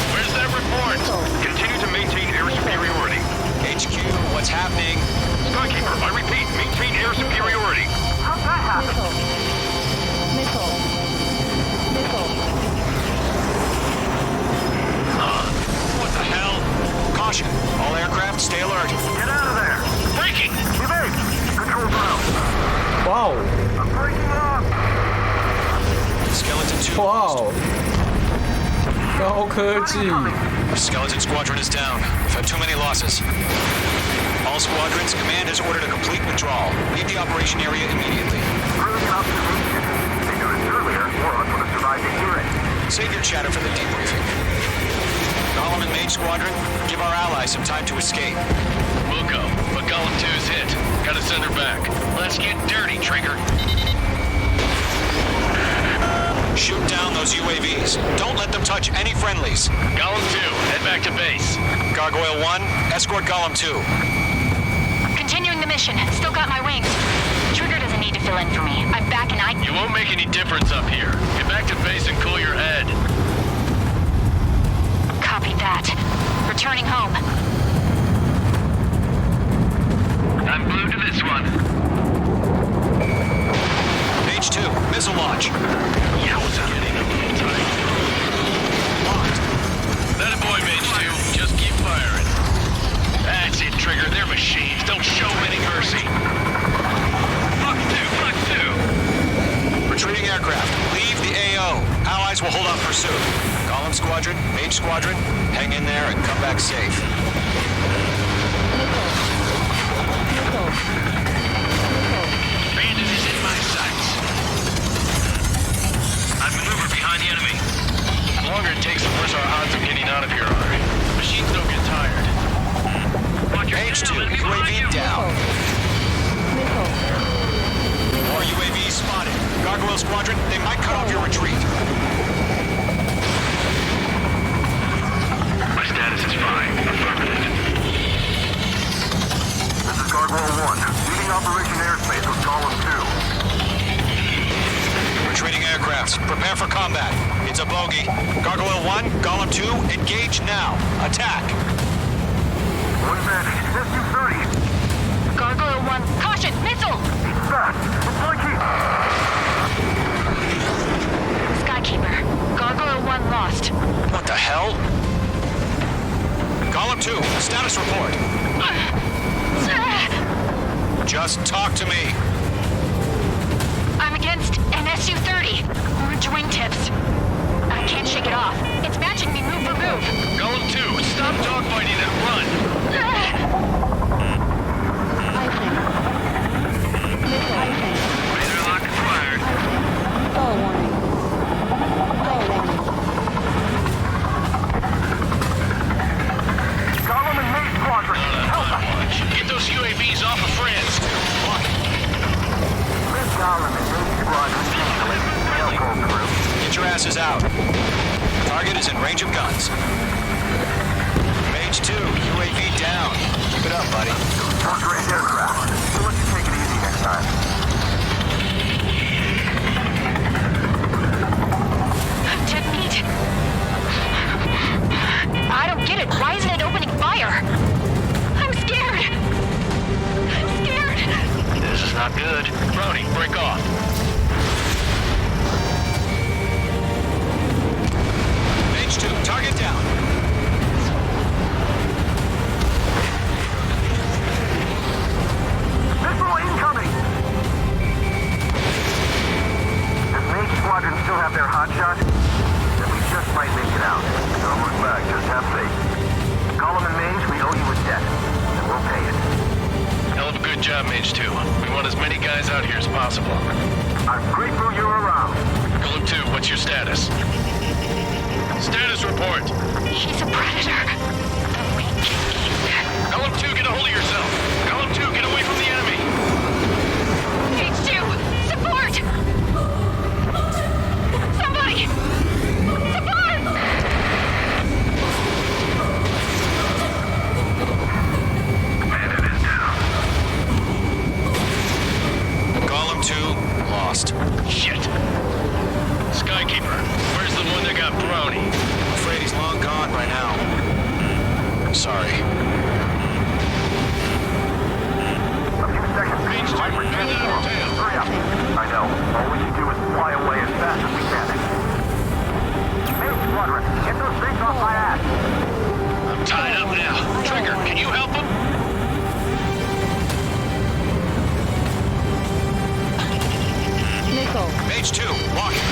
Where's that report? Continue to maintain air superiority. HQ, what's happening? Skykeeper, I repeat, maintain air superiority. How'd that happen? What the hell? Caution, all aircraft stay alert. Get out of there! Breaking! Evade! Control ground. Wow. I'm breaking up! Skeleton 2 Wow. 高科技。 Skeleton Squadron is down. We've had too many losses. All squadrons, command has ordered a complete withdrawal. Leave the operation area immediately. Brilliant observation. If they knew this earlier, more of us would have survived to hear it. Save your chatter for the debriefing. Golem and Mage Squadron, give our allies some time to escape. We'll go, but Golem 2's hit. Gotta send her back. Let's get dirty, Trigger. Shoot down those UAVs. Don't let them touch any friendlies. Golem 2, head back to base. Gargoyle 1, escort Golem 2. Continuing the mission. Still got my wings. Trigger doesn't need to fill in for me. I'm back and I... You won't make any difference up here. Get back to base and cool your head. Copy that. Returning home. I'm glued to this one. Mage 2, missile launch. Yowza. Getting a little tight. Locked. That a boy, Mage 2. Just keep firing. That's it, Trigger. They're machines. Don't show any mercy. Fuck 2. Retreating aircraft. Leave the AO. Allies will hold off pursuit. Golem Squadron, Mage Squadron, hang in there and come back safe. Bandit is in my sights. I've maneuvered behind the enemy. The longer it takes, the worse our odds of getting out of here are. Machines don't get tired. Watch your Mage 2, enemy behind you. UAV down. More UAVs spotted. Gargoyle Squadron, they might cut off your retreat. My status is fine. Affirmative. This is Gargoyle 1. Leading Operation Airspace with Golem 2. Retreating aircrafts, prepare for combat. It's a bogey. Gargoyle 1, Golem 2, engage now. Attack. One bandit. SU-30. Gargoyle 1. Caution! Missile! It's fast. It's like he... Skykeeper. Gargoyle 1 lost. What the hell? Golem 2, status report. Just talk to me. I'm against an SU-30. Orange wingtips. I can't shake it off. It's matching me move for move. Golem 2, stop dogfighting and run. Laser lock acquired. Golem and Mage Squadron. Help us. Get those UAVs off of France. This Golem and Mage Squadron handling. They'll go through. Get your asses out. Target is in range of guns. Mage 2, UAV down. Keep it up, buddy. First-range aircraft. We'll let you take it easy next time. Dead meat. I don't get it. Why isn't it opening fire? I'm scared. I'm scared. This is not good. Brody, break off. Mage 2, target down. have faith. Gollum and Mage, we owe you a debt, and we'll pay it. Hell of a good job, Mage 2. We want as many guys out here as possible. I'm grateful you're around. Gollum 2, what's your status? Status report. He's a predator. Gollum 2, get a hold of yourself. Gollum 2, get away from the enemy. H2, support! Somebody! Support! Bandit is down. Gollum 2, lost. Shit. Skykeeper, where's the one that got brownie? I'm afraid he's long gone by now. Sorry. A few seconds. Mage 2, Viper fill transform. out our tail. Hurry up. I know. All we can do is fly away as fast as we can. Mage Squadron, get those things off my ass. I'm tied up now. Trigger, can you help him? Nickel. Mage 2, walking.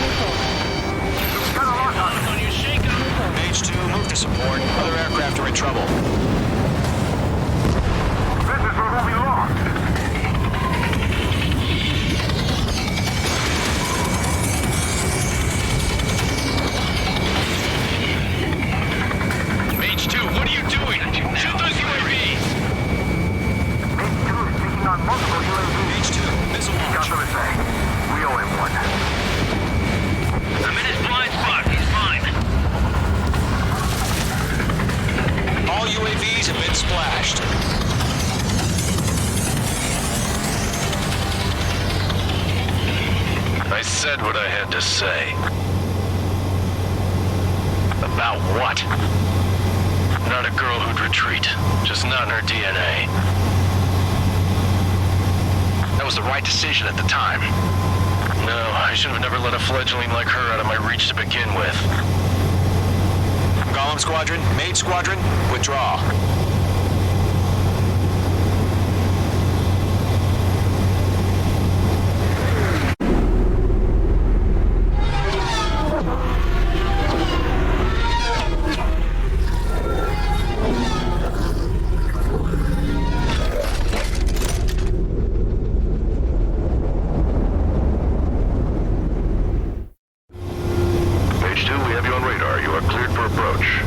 Got a lock on it. On your shake on. Mage 2, move to support. Other aircraft are in trouble. This is where we'll be lost. Mage 2, what are you doing? Shoot those UAVs! Mage 2 is taking on multiple UAVs. Mage 2, missile Got launch. them at bay. We owe him one. I'm in his blind spot. He's fine. All UAVs have been splashed. I said what I had to say. About what? Not a girl who'd retreat. Just not in her DNA. That was the right decision at the time. No, I should have never let a fledgling like her out of my reach to begin with. Gollum Squadron, Mage Squadron, withdraw. Mage 2, we have you on radar. You are cleared for approach.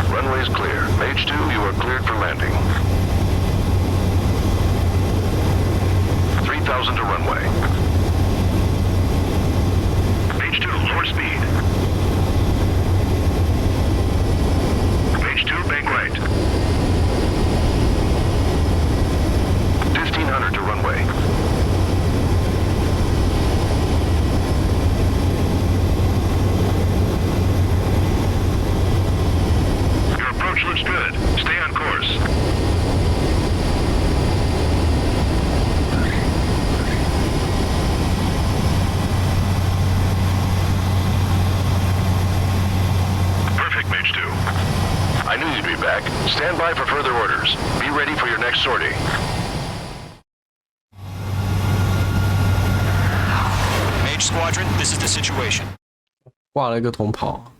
Runway's clear. Mage 2, you are cleared for landing. 3,000 to runway. Mage 2, lower speed. Mage 2, bank right. 1,500 to runway. Your approach looks good. Stay on course. Perfect, Mage 2. I knew you'd be back. Stand by for further orders. Be ready for your next sortie. Mage Squadron, this is the situation. 挂了一个铜炮。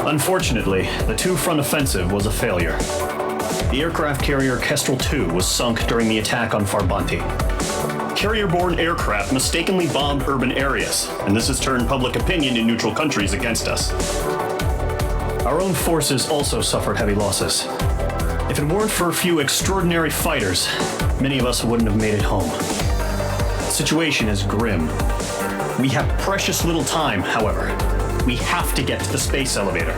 Unfortunately, the two-front offensive was a failure. The aircraft carrier Kestrel 2 was sunk during the attack on Farbanti. Carrier-borne aircraft mistakenly bombed urban areas, and this has turned public opinion in neutral countries against us. Our own forces also suffered heavy losses. If it weren't for a few extraordinary fighters, many of us wouldn't have made it home. The situation is grim. We have precious little time, however. We have to get to the space elevator.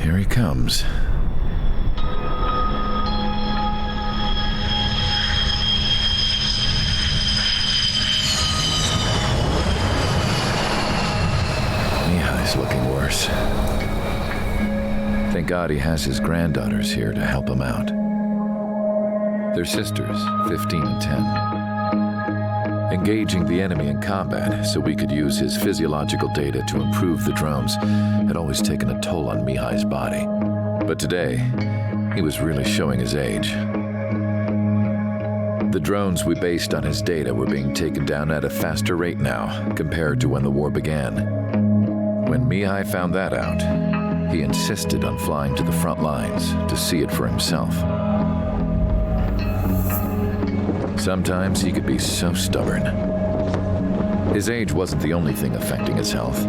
Here he comes. He's looking worse. Thank God he has his granddaughters here to help him out. They're sisters, 15 and 10. Engaging the enemy in combat so we could use his physiological data to improve the drones had always taken a toll on Mihai's body. But today, he was really showing his age. The drones we based on his data were being taken down at a faster rate now compared to when the war began. When Mihai found that out, he insisted on flying to the front lines to see it for himself. Sometimes he could be so stubborn. His age wasn't the only thing affecting his health.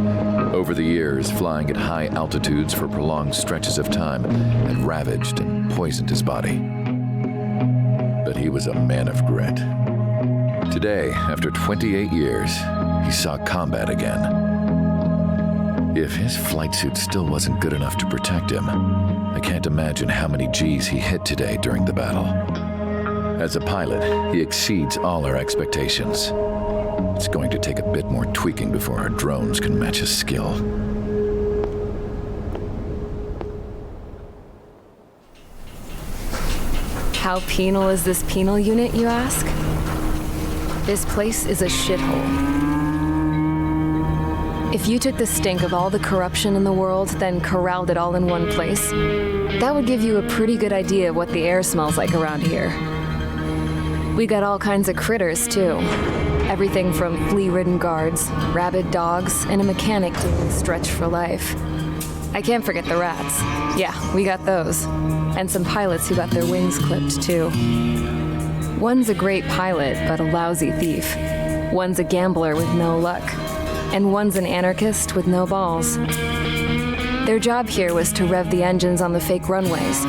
Over the years, flying at high altitudes for prolonged stretches of time had ravaged and poisoned his body. But he was a man of grit. Today, after 28 years, he saw combat again. If his flight suit still wasn't good enough to protect him, I can't imagine how many G's he hit today during the battle. As a pilot, he exceeds all our expectations. It's going to take a bit more tweaking before our drones can match his skill. How penal is this penal unit, you ask? This place is a shithole. If you took the stink of all the corruption in the world, then corralled it all in one place, that would give you a pretty good idea of what the air smells like around here. We got all kinds of critters, too. Everything from flea-ridden guards, rabid dogs, and a mechanic doing stretch for life. I can't forget the rats. Yeah, we got those. And some pilots who got their wings clipped, too. One's a great pilot, but a lousy thief. One's a gambler with no luck. And one's an anarchist with no balls. Their job here was to rev the engines on the fake runways.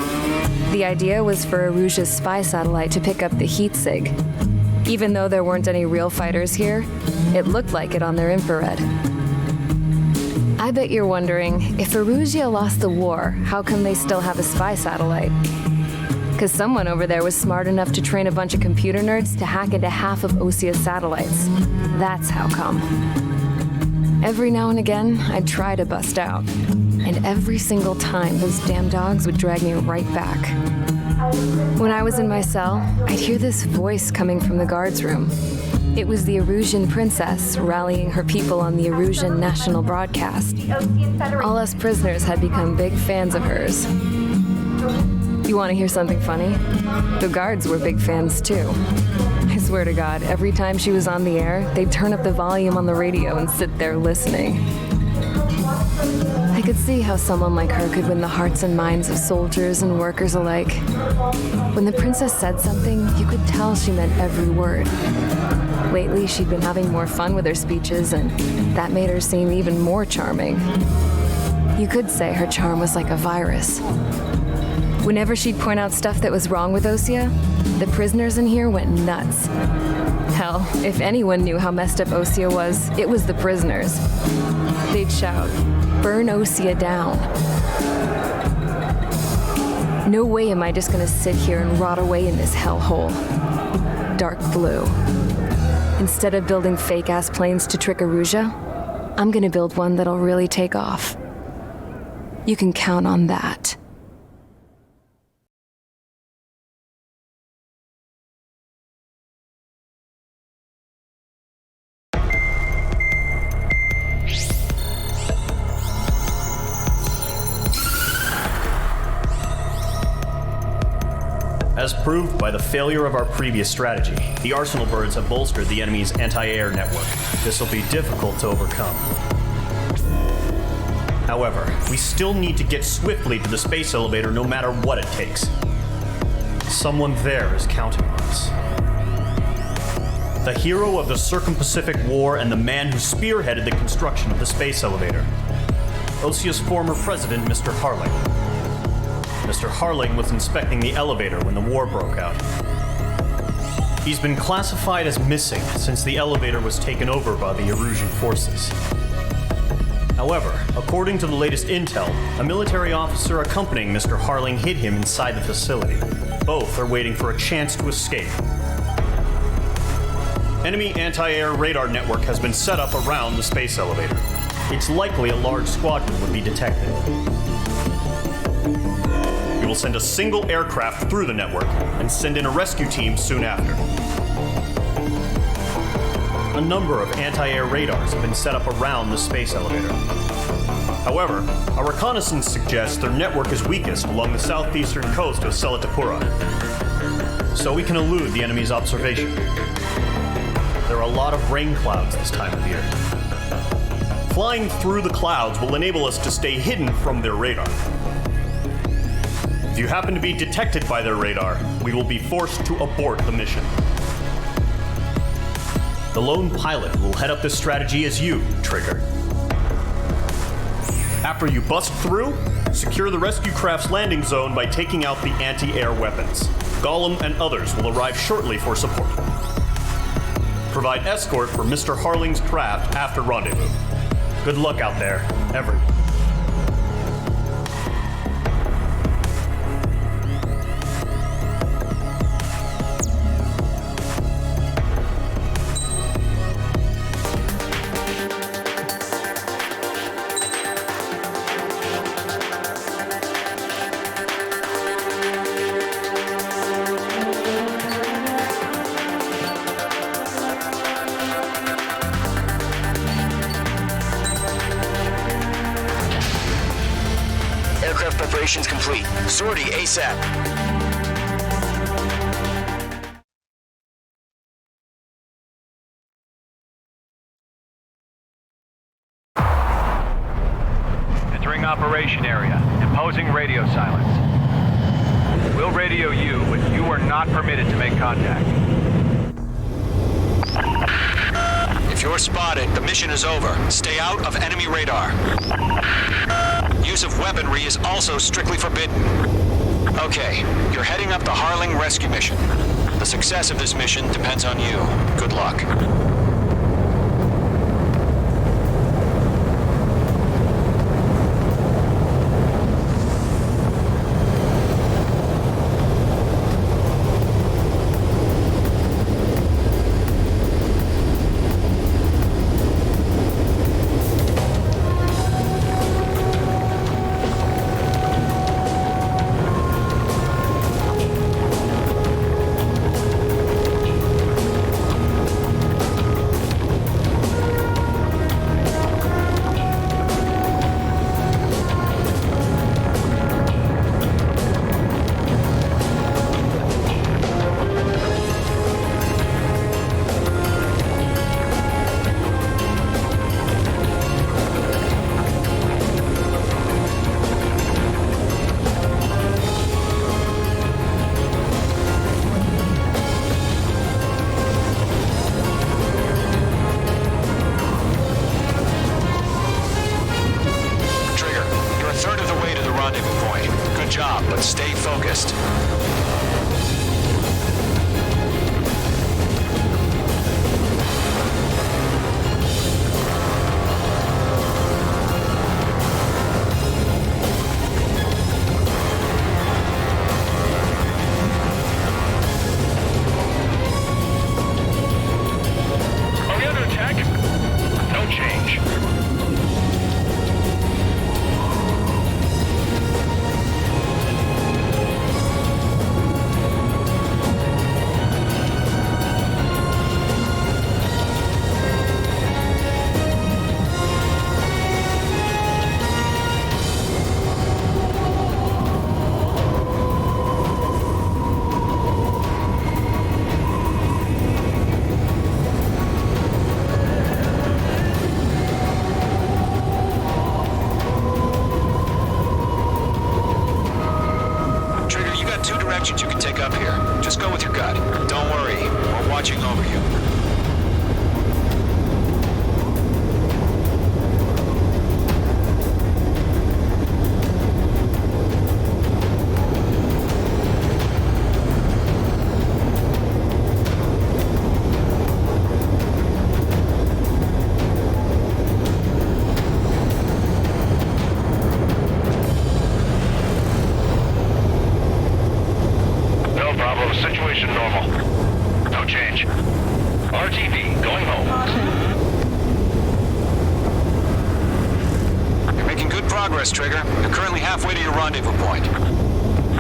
The idea was for Erusia's spy satellite to pick up the heat sig. Even though there weren't any real fighters here, it looked like it on their infrared. I bet you're wondering, if Erusia lost the war, how come they still have a spy satellite? Because someone over there was smart enough to train a bunch of computer nerds to hack into half of Osia's satellites. That's how come. Every now and again, I'd try to bust out. And every single time, those damn dogs would drag me right back. When I was in my cell, I'd hear this voice coming from the guards room. It was the Erusian princess rallying her people on the Erusian national broadcast. All us prisoners had become big fans of hers. You want to hear something funny? The guards were big fans too. I swear to God, every time she was on the air, they'd turn up the volume on the radio and sit there listening. I could see how someone like her could win the hearts and minds of soldiers and workers alike. When the princess said something, you could tell she meant every word. Lately, she'd been having more fun with her speeches, and that made her seem even more charming. You could say her charm was like a virus. Whenever she'd point out stuff that was wrong with Osia, the prisoners in here went nuts. Hell, if anyone knew how messed up Osia was, it was the prisoners. They'd shout, "Burn Osia down." No way am I just gonna sit here and rot away in this hellhole. Dark blue. Instead of building fake-ass planes to trick Erusia, I'm gonna build one that'll really take off. You can count on that. As proved by the failure of our previous strategy, the Arsenal birds have bolstered the enemy's anti-air network. This will be difficult to overcome. However, we still need to get swiftly to the space elevator no matter what it takes. Someone there is counting on us. The hero of the Circum-Pacific War and the man who spearheaded the construction of the space elevator. Osia's former president, Mr. Harling. Mr. Harling was inspecting the elevator when the war broke out. He's been classified as missing since the elevator was taken over by the Erusian forces. However, according to the latest intel, a military officer accompanying Mr. Harling hid him inside the facility. Both are waiting for a chance to escape. Enemy anti-air radar network has been set up around the space elevator. It's likely a large squadron would be detected. We will send a single aircraft through the network and send in a rescue team soon after. a number of anti-air radars have been set up around the space elevator. However, our reconnaissance suggests their network is weakest along the southeastern coast of Selatapura, so we can elude the enemy's observation. There are a lot of rain clouds this time of year. Flying through the clouds will enable us to stay hidden from their radar. If you happen to be detected by their radar, we will be forced to abort the mission. The lone pilot will head up this strategy as you, Trigger. After you bust through, secure the rescue craft's landing zone by taking out the anti-air weapons. Gollum and others will arrive shortly for support. Provide escort for Mr. Harling's craft after rendezvous. Good luck out there, everyone. Preparations complete. Sortie ASAP. Entering operation area. Imposing radio silence. We'll radio you, but you are not permitted to make contact. If you're spotted, the mission is over. Stay out of enemy radar. Use of weaponry is also strictly forbidden. Okay, you're heading up the Harling rescue mission. The success of this mission depends on you. Good luck. Stay focused. Are we under attack? No change. You can take up here. Just go with your gut. Don't worry, we're watching over you. Situation normal. No change. RTV, going home. You're making good progress, Trigger. You're currently halfway to your rendezvous point.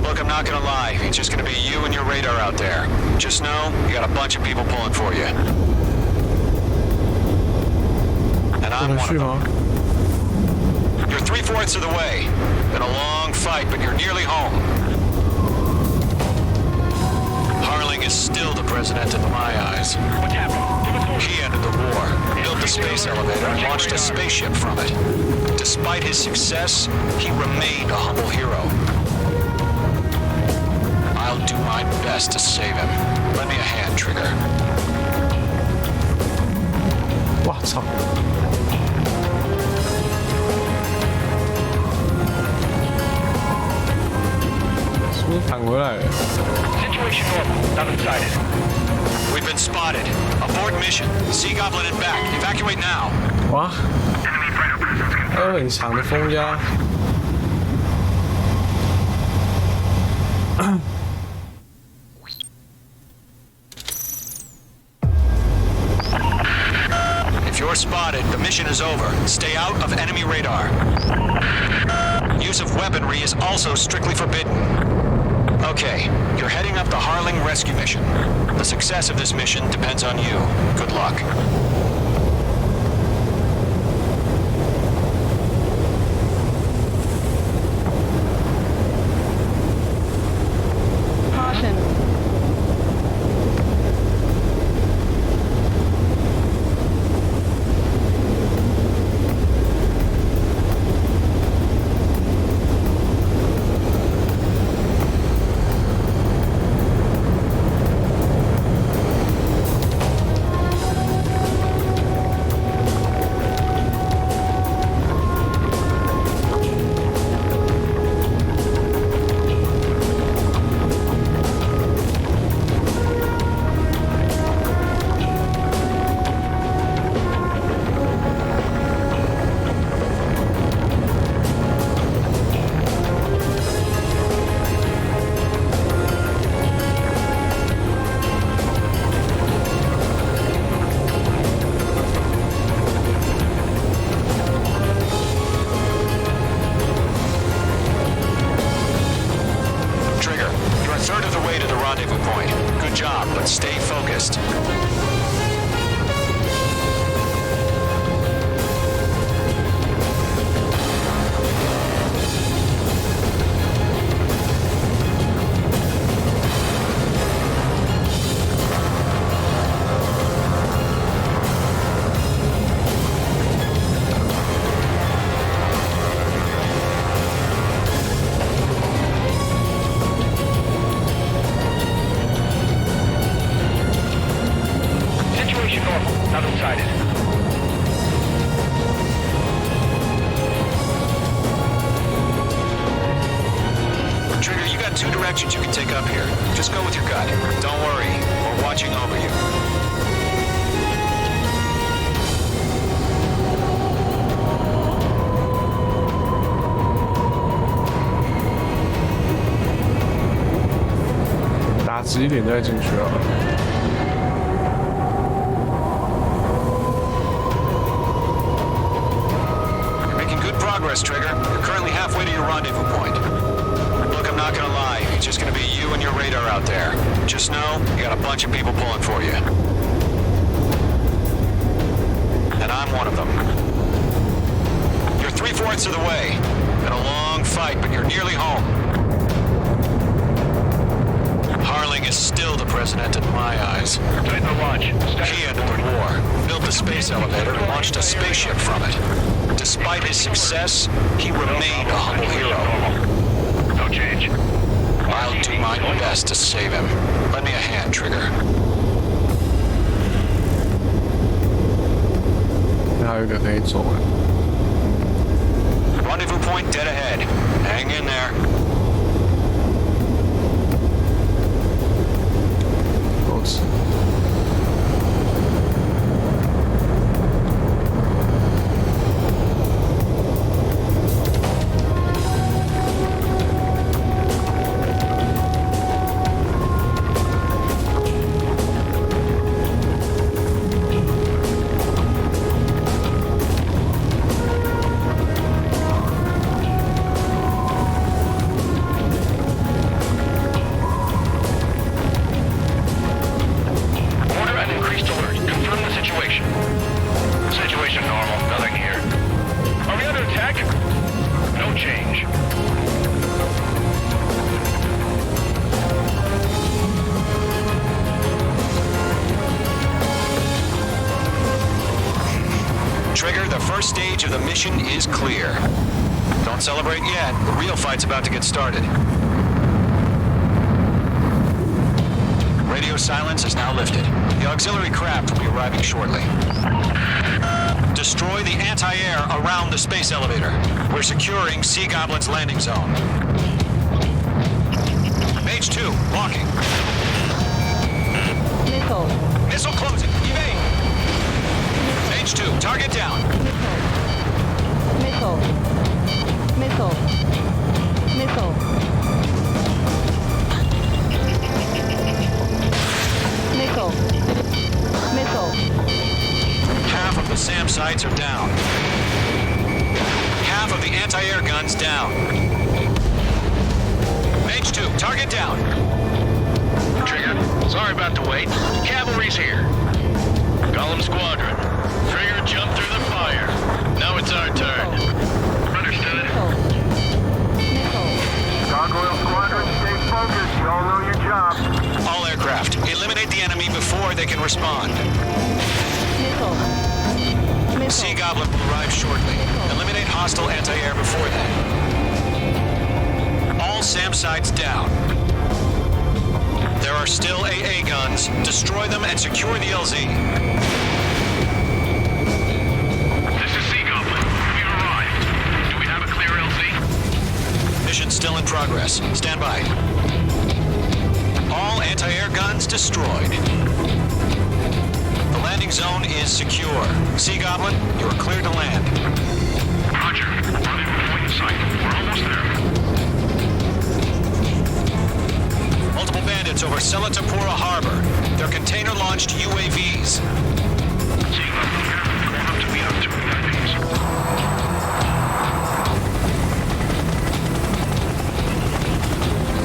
Look, I'm not gonna lie. It's just gonna be you and your radar out there. Just know, you got a bunch of people pulling for you. I'm one of them. You're 3/4 of the way. Been a long fight, but you're nearly home. Harling is still the president in my eyes. What's happening? He ended the war, built the space elevator, and launched a spaceship from it. Despite his success, he remained a humble hero. I'll do my best to save him. Lend me a hand, Trigger. 哇操！是不是弹回来了？ Situation normal. Nothing sighted. We've been spotted. Abort mission. Sea Goblin and back. Evacuate now. 哇！还有很长的风压。If you're spotted, the mission is over. Stay out of enemy radar. Use of weaponry is also strictly forbidden. Okay, you're heading up the Harling rescue mission. The success of this mission depends on you. Good luck. Caution. Stay focused. You can take up here. Just go with your gut. Don't worry. We're watching over you.打直一点再进去啊。 You're making good progress, Trigger. You're currently halfway to your rendezvous point. Look, I'm not gonna lie. It's just gonna be you and your radar out there. Just know, you got a bunch of people pulling for you. And I'm one of them. You're 3/4 of the way. Been a long fight, but you're nearly home. Harling is still the president in my eyes. Tighten the launch. He ended the war, built the space elevator, and launched a spaceship from it. Despite his success, he remained a humble hero. No change. I'll do my best to save him. Lend me a hand, Trigger. 还有一个可以走哎。 Rendezvous point dead ahead. Hang in there. Close. Trigger, the first stage of the mission is clear. Don't celebrate yet. The real fight's about to get started. Radio silence is now lifted. The auxiliary craft will be arriving shortly. Destroy the anti-air around the space elevator. We're securing Sea Goblin's landing zone. Mage 2, locking. Missile. Missile closing. Evade. Mage 2, target down. Missile. Missile. Missile. Missile. Missile. Half of the SAM sites are down. Half of the anti-air guns down. Mage 2, target down. Trigger, sorry about the wait. Cavalry's here. Golem Squadron. Trigger jumped through the fire. Now it's our turn. Understood. Gargoyle Squadron, stay focused. You all know your job. All aircraft, eliminate the enemy before they can respond. Sea Goblin will arrive shortly. Eliminate hostile anti-air before then. All SAM sites down. There are still AA guns. Destroy them and secure the LZ. This is Sea Goblin. We arrived. Do we have a clear LZ? Mission still in progress. Stand by. All anti-air guns destroyed. The landing zone is secure. Sea Goblin, you are clear to land. Roger. Rendezvous point in sight. We're almost there. Multiple bandits over Selatapura Harbor. They're container-launched UAVs. Sea Goblin here. Going up to meet up to UAVs.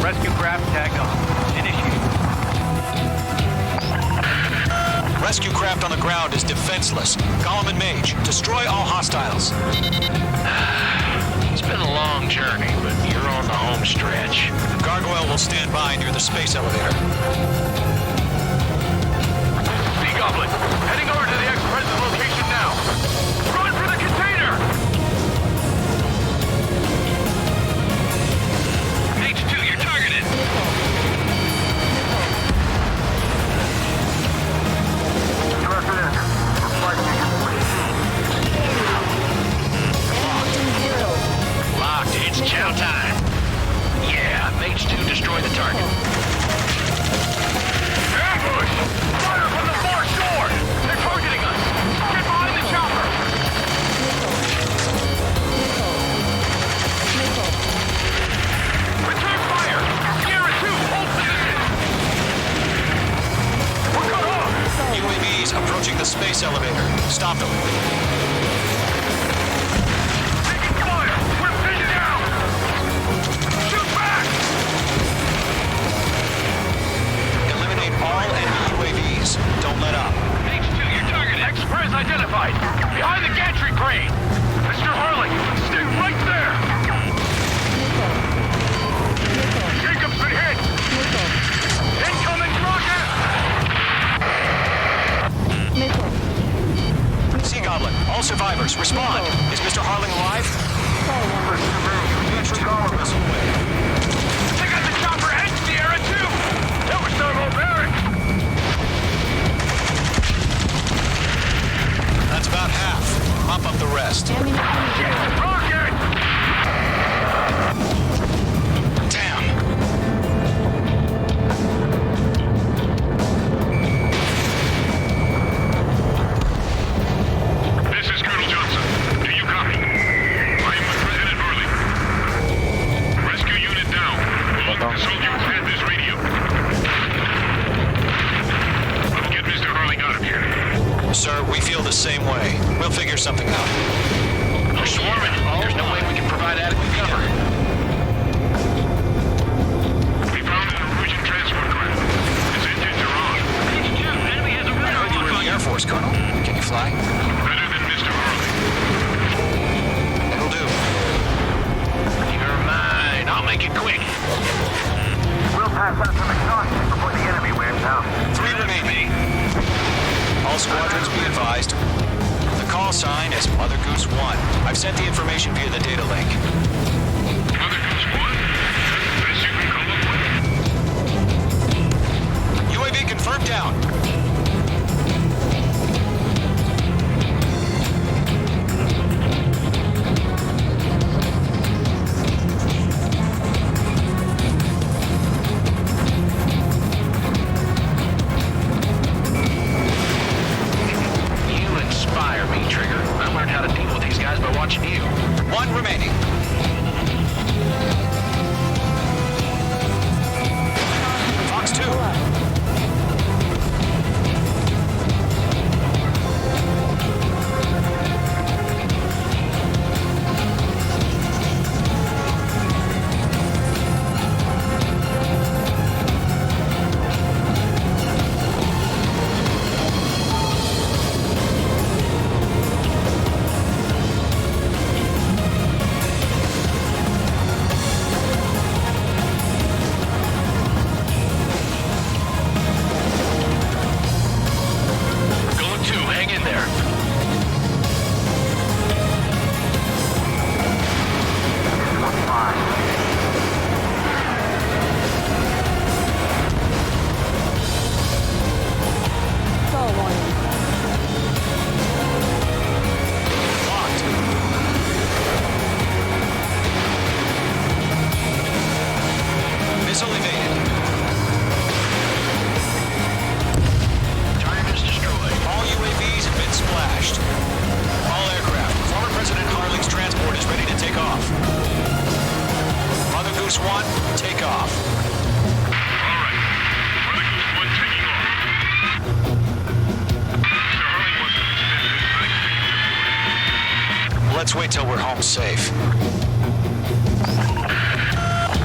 Rescue craft tagged on. Initiate. Rescue craft on the ground is defenseless. Golem and Mage, destroy all hostiles. It's been a long journey, but you're on the home stretch. Gargoyle will stand by near the space elevator. Sea Goblin, heading over to the ex-president's location now. Run for the container! H2, you're targeted. Locked. It's chow time. Yeah, Mage 2, destroy the target. Ambush! Fire from the far shore! They're targeting us! Get behind the chopper! Return fire! Sierra 2, hold position! We're cut off! UAVs approaching the space elevator. Stop them. Taking fire! We're pinned down! Shoot back! Eliminate all enemy UAVs. Don't let up. H2, your target. Express identified. Behind the gantry crane. Mr. Harley, stay right there! Jacob's been hit! Incoming rocket! Sea Goblin, all survivors, respond. Is Mr. Harling alive? Take out the chopper and Sierra 2! That was thermobaric! That's about half. Mop up the rest. Rocket! Damn. This is Colonel Johnson. Do you copy? I am with President Harley. Rescue unit down. The soldiers have this radio. Let's get Mr. Harley out of here. Sir, we feel the same way. We'll figure something out. We're swarming. There's no way we can provide adequate cover. We found an Norwegian transport craft. Its engines are on. Enemy has a I heard you were in the Air Force, Colonel. Can you fly? Better than Mr. Harley. It'll do. You're mine. I'll make it quick. We'll pass out some exhaustion before the enemy wears out. 3 remaining. All squadrons be advised. The call sign is I've sent the information via the data link. Mother Goose 1? Best you can come up with? UAV confirmed down. One remaining. Fox 2. Let's wait till we're home safe.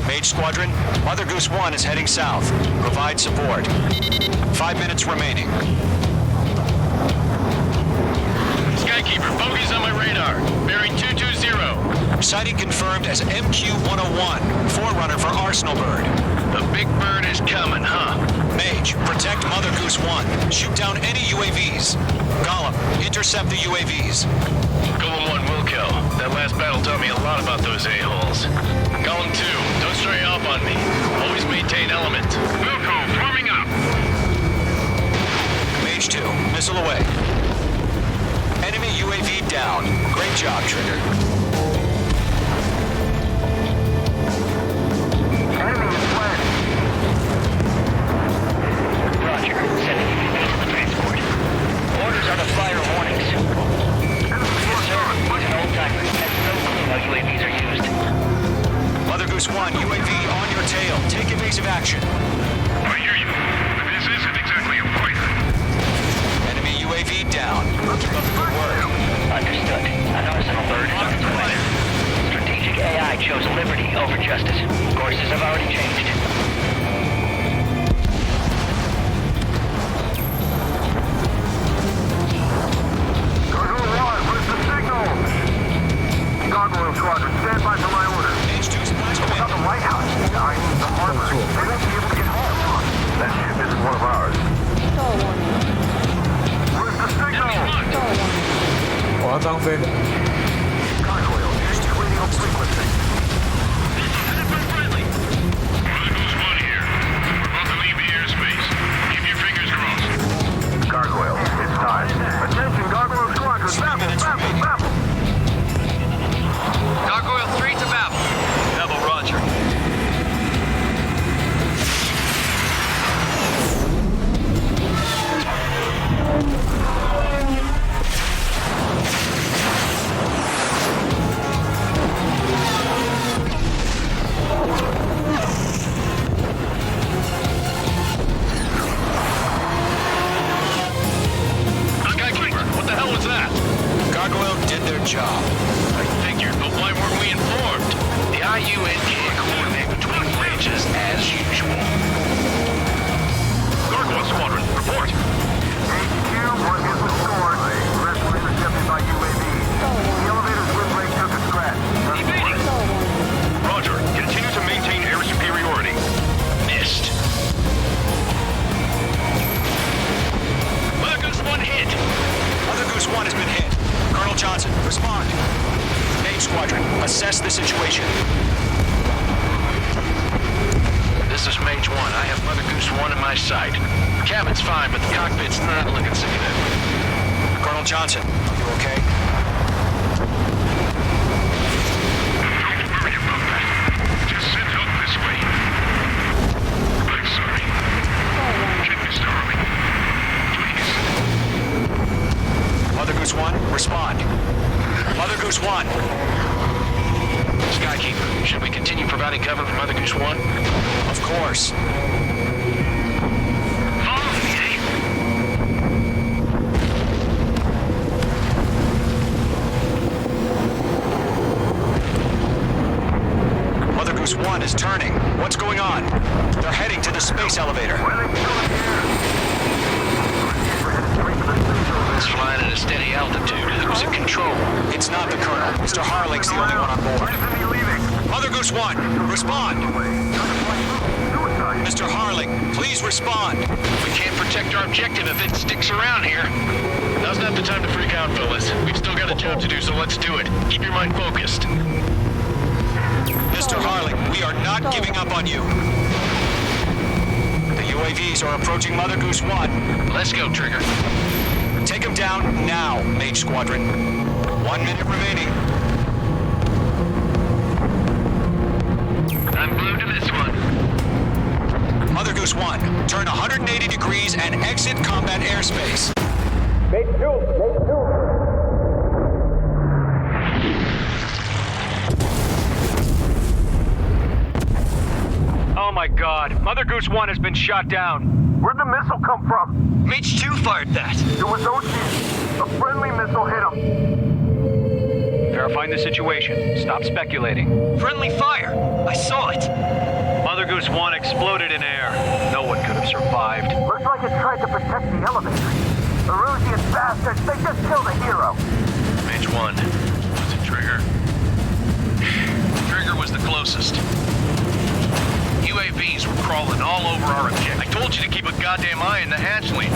Mage Squadron, Mother Goose 1 is heading south. Provide support. 5 minutes remaining. Skykeeper, bogey's on my radar. Bearing 220. Sighting confirmed as MQ-101, forerunner for Arsenal Bird. The big bird is coming, huh? Mage, protect Mother Goose 1. Shoot down any UAVs. Gollum, intercept the UAVs. Golem 1 will kill. That last battle taught me a lot about those a-holes. Golem 2, don't stray off on me. Always maintain element. Wilco, forming up. Mage 2, missile away. Enemy UAV down. Great job, Trigger. Enemy is fled. Roger, sending UAVs to transport. Orders are to fire warnings. Yes, sir. He's an old-timer. Has no clue how UAVs are used. Mother Goose 1, UAV on your tail. Take evasive action. I hear you. But this isn't exactly a fighter. Enemy UAV down. Keep up the good work. Understood. An Arsenal Bird is on its way. Strategic AI chose liberty over justice. Courses have already changed. Gargoyle Squadron, stand by for my order. H2 splash away. Not the White House. I mean the harbor. They won't be able to get home. That ship isn't one of ours. Where's the signal? 我要张飞。 Gargoyle, change radio frequency. Friendly. Mother Goose 1 here. We're about to leave the airspace. Keep your fingers crossed. Gargoyle, it's time. Attention, Gargoyle Squadron. Baffle. Gargoyle 3 to Babel. Babel, roger. Skykeeper, what the hell was that? Gargoyle did their job. I figured, but why weren't we informed? The IUN can't coordinate between branches as usual. Gargoyle Squadron, report. HQ, one hit was scored. The rest were intercepted by UAV. The elevator's wind brake took a scratch. Evading. Roger. Continue to maintain air superiority. Missed. Mother Goose 1 hit. Mother Goose 1 has been hit. Colonel Colonel Johnson, respond. Mage Squadron, assess the situation. This is Mage 1. I have Mother Goose 1 in my sight. Cabin's fine, but the cockpit's not looking so good. Colonel Johnson, you okay? Don't worry about that. Just send help this way. I'm sorry. Get Mr. Harling. Please. Mother Goose 1, respond. Mother Goose 1. Skykeeper, should we continue providing cover for Mother Goose 1? Of course. Follow me, eh? Mother Goose 1 is turning. What's going on? They're heading to the space elevator. It's flying at a steady altitude. Who's in control? It's not the Colonel. Mr. Harling's the only one on board. Mother Goose 1, respond. Mr. Harling, please respond. We can't protect our objective if it sticks around here. Now's not the time to freak out, fellas. We've still got a job to do, so let's do it. Keep your mind focused. Mr. Harling, we are not giving up on you. The UAVs are approaching Mother Goose 1. Let's go, Trigger. Take them down now, Mage Squadron. 1 minute remaining. I'm glued to this one. Mother Goose 1, turn 180 degrees and exit combat airspace. Mage 2, Mage 2. Oh my god, Mother Goose 1 has been shot down. Where'd the missile come from? Mage 2 fired that. It was Ocean. A friendly missile hit him. Verifying the situation. Stop speculating. Friendly fire. I saw it. Mother Goose 1 exploded in air. No one could have survived. Looks like it tried to protect the elevator. The Rusian bastards, they just killed a hero. Mage 1. Was it Trigger? Trigger was the closest. UAVs were crawling all over our objective. I told you to keep a goddamn eye in the hatchling.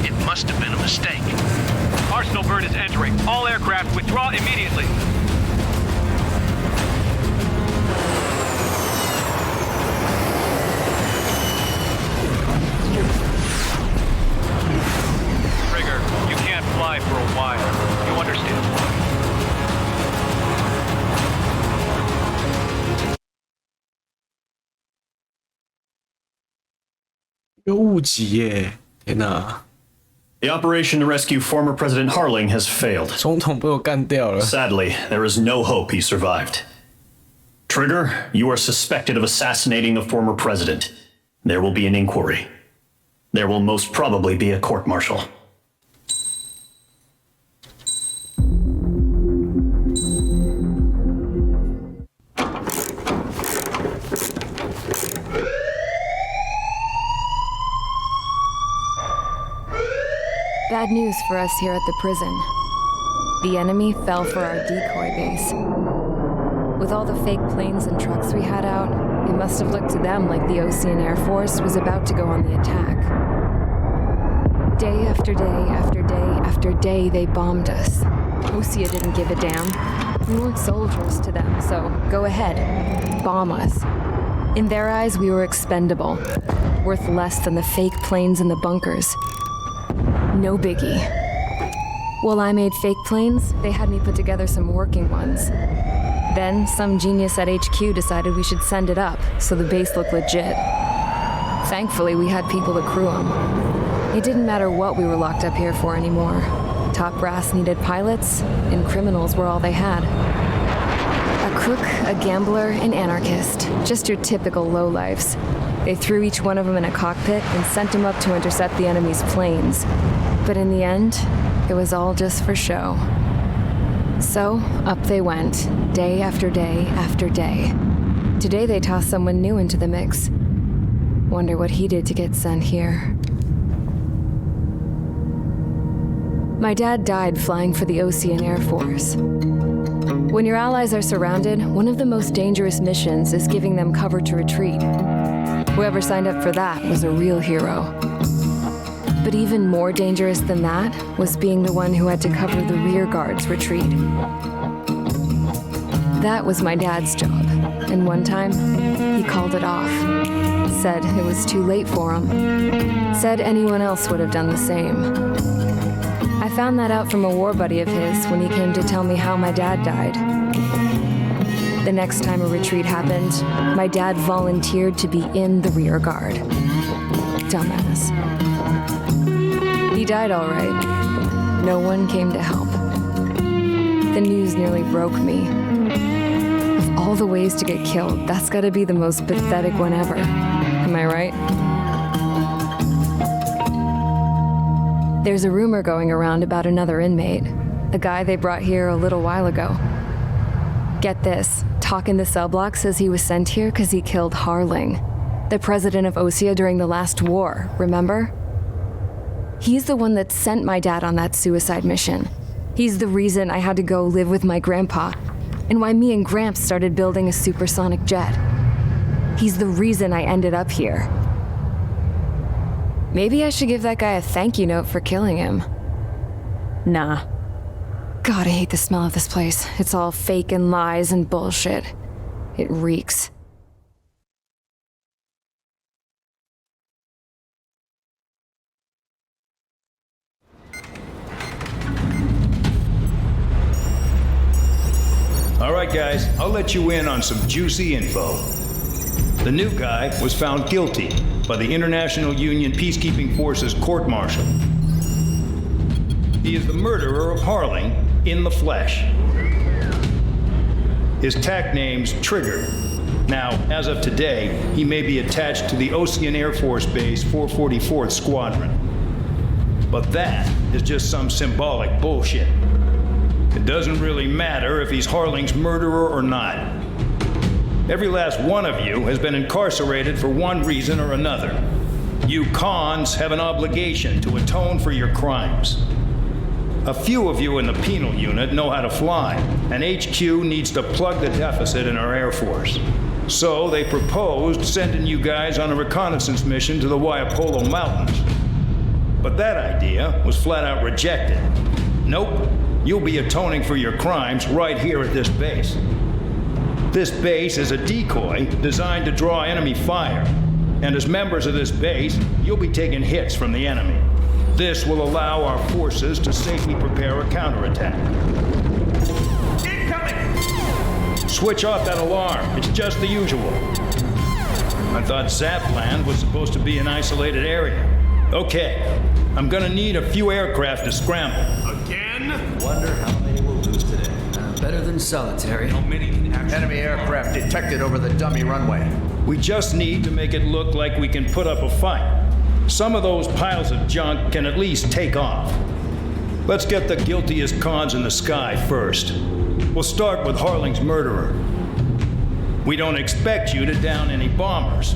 It must have been a mistake. Arsenal bird is entering. All aircraft withdraw immediately. Trigger, you can't fly for a while. You understand? The operation to rescue former President Harling has failed. Sadly, there is no hope he survived. Trigger, you are suspected of assassinating the former president. There will be an inquiry. There will most probably be a court-martial. Bad news for us here at the prison. The enemy fell for our decoy base. With all the fake planes and trucks we had out, it must have looked to them like the Ocean Air Force was about to go on the attack. Day after day after day after day, they bombed us. Osea didn't give a damn. We weren't soldiers to them, so go ahead, bomb us. In their eyes, we were expendable, worth less than the fake planes in the bunkers. No biggie. While I made fake planes, they had me put together some working ones. Then, some genius at HQ decided we should send it up, so the base looked legit. Thankfully, we had people to crew them. It didn't matter what we were locked up here for anymore. Top brass needed pilots, and criminals were all they had. A crook, a gambler, an anarchist. Just your typical lowlifes. They threw each one of them in a cockpit and sent them up to intercept the enemy's planes. But in the end, it was all just for show. So, up they went, day after day after day. Today they tossed someone new into the mix. Wonder what he did to get sent here. My dad died flying for the Ocean Air Force. When your allies are surrounded, one of the most dangerous missions is giving them cover to retreat. Whoever signed up for that was a real hero. But even more dangerous than that was being the one who had to cover the rear guard's retreat. That was my dad's job, and one time, he called it off. Said it was too late for him. Said anyone else would have done the same. I found that out from a war buddy of his when he came to tell me how my dad died. The next time a retreat happened, my dad volunteered to be in the rear guard. Dumbass. He died all right. No one came to help. The news nearly broke me. Of all the ways to get killed, that's gotta be the most pathetic one ever. Am I right? There's a rumor going around about another inmate, a guy they brought here a little while ago. Get this, talk in the cell block says he was sent here because he killed Harling, the president of Osea during the last war, remember? He's the one that sent my dad on that suicide mission. He's the reason I had to go live with my grandpa, and why me and Gramps started building a supersonic jet. He's the reason I ended up here. Maybe I should give that guy a thank you note for killing him. Nah. God, I hate the smell of this place. It's all fake and lies and bullshit. It reeks. All right, guys, I'll let you in on some juicy info. The new guy was found guilty by the International Union Peacekeeping Forces court-martial. He is the murderer of Harling in the flesh. His TAC name's Trigger. Now, as of today, he may be attached to the Ocean Air Force Base 444th Squadron. But that is just some symbolic bullshit. It doesn't really matter if he's Harling's murderer or not. Every last one of you has been incarcerated for one reason or another. You cons have an obligation to atone for your crimes. A few of you in the penal unit know how to fly, and HQ needs to plug the deficit in our Air Force. So they proposed sending you guys on a reconnaissance mission to the Waiapolo Mountains. But that idea was flat out rejected. Nope. You'll be atoning for your crimes right here at this base. This base is a decoy designed to draw enemy fire, and as members of this base, you'll be taking hits from the enemy. This will allow our forces to safely prepare a counterattack. Incoming! Switch off that alarm. It's just the usual. I thought Zapland was supposed to be an isolated area. Okay, I'm gonna need a few aircraft to scramble. Again? Wonder how many we'll lose today. Better than solitary. How many enemy aircraft detected over the dummy runway? We just need to make it look like we can put up a fight. Some of those piles of junk can at least take off. Let's get the guiltiest cons in the sky first. We'll start with Harling's murderer. We don't expect you to down any bombers.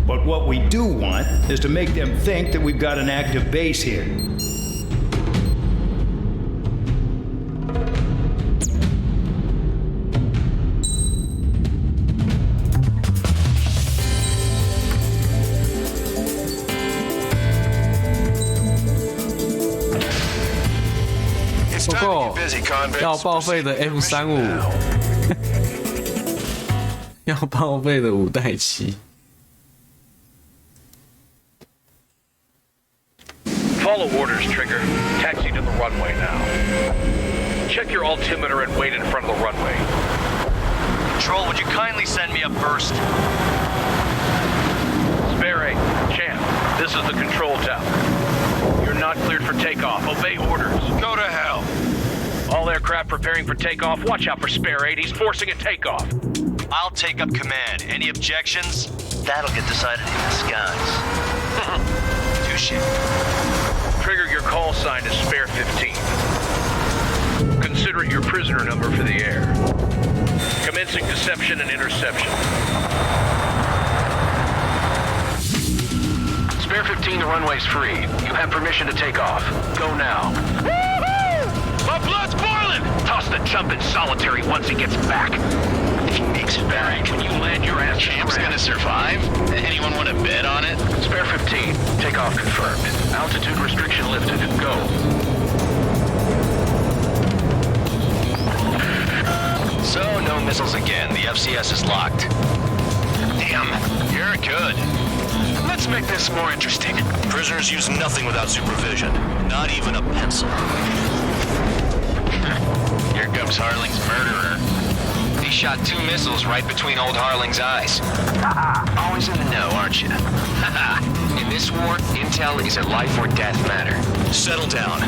But what we do want is to make them think that we've got an active base here.不过要报废的 M35， 要报废的5代7。Follow orders, Trigger. Taxi to the runway now. Check your altimeter and wait in front of the runway. Control, would you kindly send me up first? Spare 8, Champ, this is the control tower. You're not cleared for takeoff. Obey orders. Go to hell. All aircraft preparing for takeoff. Watch out for Spare 8. He's forcing a takeoff. I'll take up command. Any objections? That'll get decided in the skies. Touche. Trigger, your call sign is Spare 15. Consider it your prisoner number for the air. Commencing deception and interception. Spare 15, the runway's free. You have permission to take off. Go now. Woo-hoo! My blood's boiling! Toss the something solitary once he gets back. If he makes it back, when you land your ass, Champ's gonna survive? Anyone want to bet on it? Spare 15. Takeoff confirmed. Altitude restriction lifted. Go. So, no missiles again. The FCS is locked. Damn, you're good. Let's make this more interesting. Prisoners use nothing without supervision. Not even a pencil. Here comes Harling's murderer. He shot 2 missiles right between old Harling's eyes. Always in the know, aren't you? In this war, intel is a life or death matter. Settle down.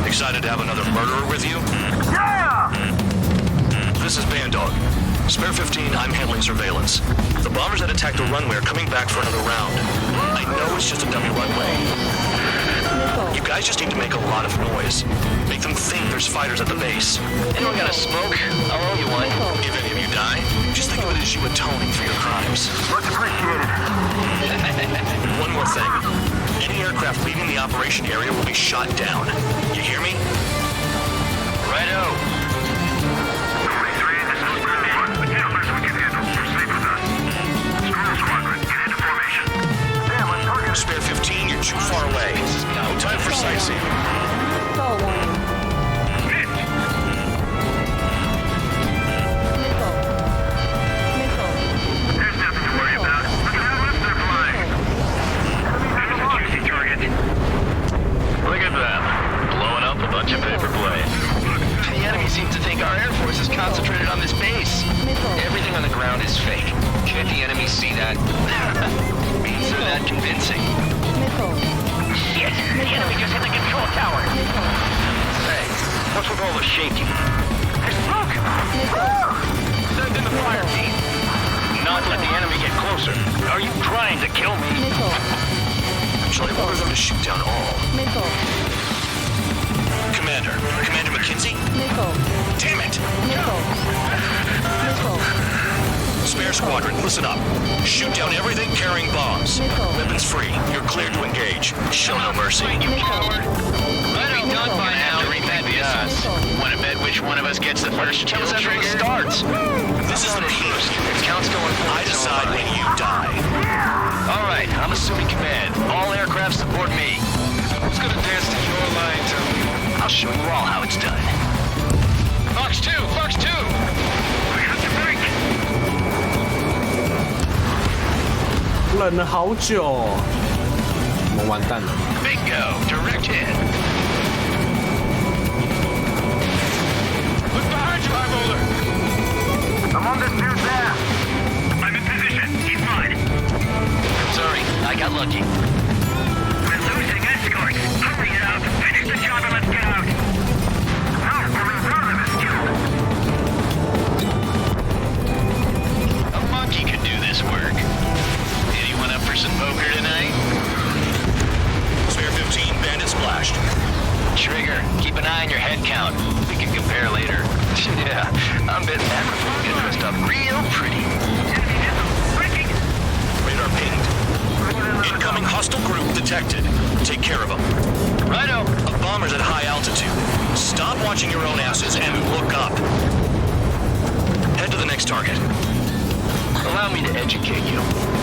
Excited to have another murderer with you? Yeah! This is Bandog. Spare 15, I'm handling surveillance. The bombers that attacked the runway are coming back for another round. I know it's just a dummy runway. You guys just need to make a lot of noise. Make them think there's fighters at the base. Anyone got a smoke? I'll owe you one. If any of you die, just think of it as you atoning for your crimes. Much appreciated. One more thing. Any aircraft leaving the operation area will be shot down. You hear me? Righto. Spare 15, you're too far away. No time for sightseeing. Stall warning. Missile. There's nothing to worry about. Look at how lift they're flying. There's a juicy target. Look at them. Blowing up a bunch of paper planes. The enemy seems to think our Air Force is concentrated on this base. Everything on the ground is fake. Can't the enemy see that? Means they're that convincing. Missile. Shit! The enemy just hit the control tower. Hey, what's with all the shaking? There's smoke! Send in the fire team. Not let the enemy get closer. Are you trying to kill me? Missile. Shall I order them to shoot down all? Missile. Commander McKenzie? Missile. Damn it! Missile. Missile. Spare squadron, listen up. Shoot down everything carrying bombs. Weapons free. You're cleared to engage. Show no mercy. You coward. Let it be done by now. Want to bet which one of us gets the first kill trigger? Starts. This is the first. Counts going forward. I decide when you die. All right, I'm assuming command. All aircraft support me. Who's gonna dance to your line, Tony? I'll show you all how it's done. Fox 2! Fox 2! We have to break. 忍了好久，我们完蛋了。 Bingo! Direct hit. Look behind you, high roller. I'm on this dude's ass. I'm in position. He's mine. Sorry, I got lucky. We're losing escorts. Hurry it up. Finish the job and let's get out. Our brother is killed. A monkey could do this work. Anyone up for some poker tonight? Spare 15, bandit splashed. Trigger, keep an eye on your head count. We can compare later. Yeah, I'm betting that before we get dressed up real pretty. Radar pinged. Incoming hostile group detected. Take care of them. Righto. A bomber's at high altitude. Stop watching your own asses and look up. Head to the next target. Allow me to educate you.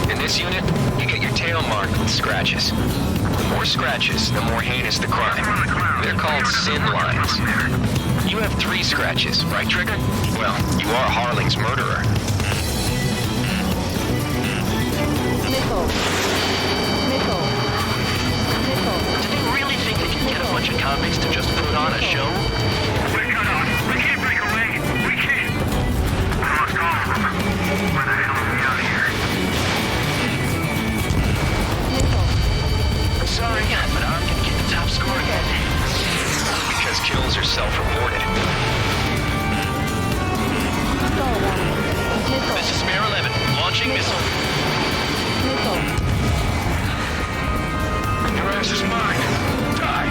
In this unit, you get your tail marked with scratches. The more scratches, the more heinous the crime. They're called sin lines. You have 3 scratches, right, Trigger? Well, you are Harling's murderer. Missile. Missile. Missile. Do they really think they can get a bunch of convicts to just put on a show? We're cut off. We can't break away. We can't. We lost all of them. Where the hell are we out here? Sorry, but I'm gonna get the top score again. Because kills are self-reported. Stall warning. Missile. This is Spare 11, launching missile. Missile. Your ass is mine. Die.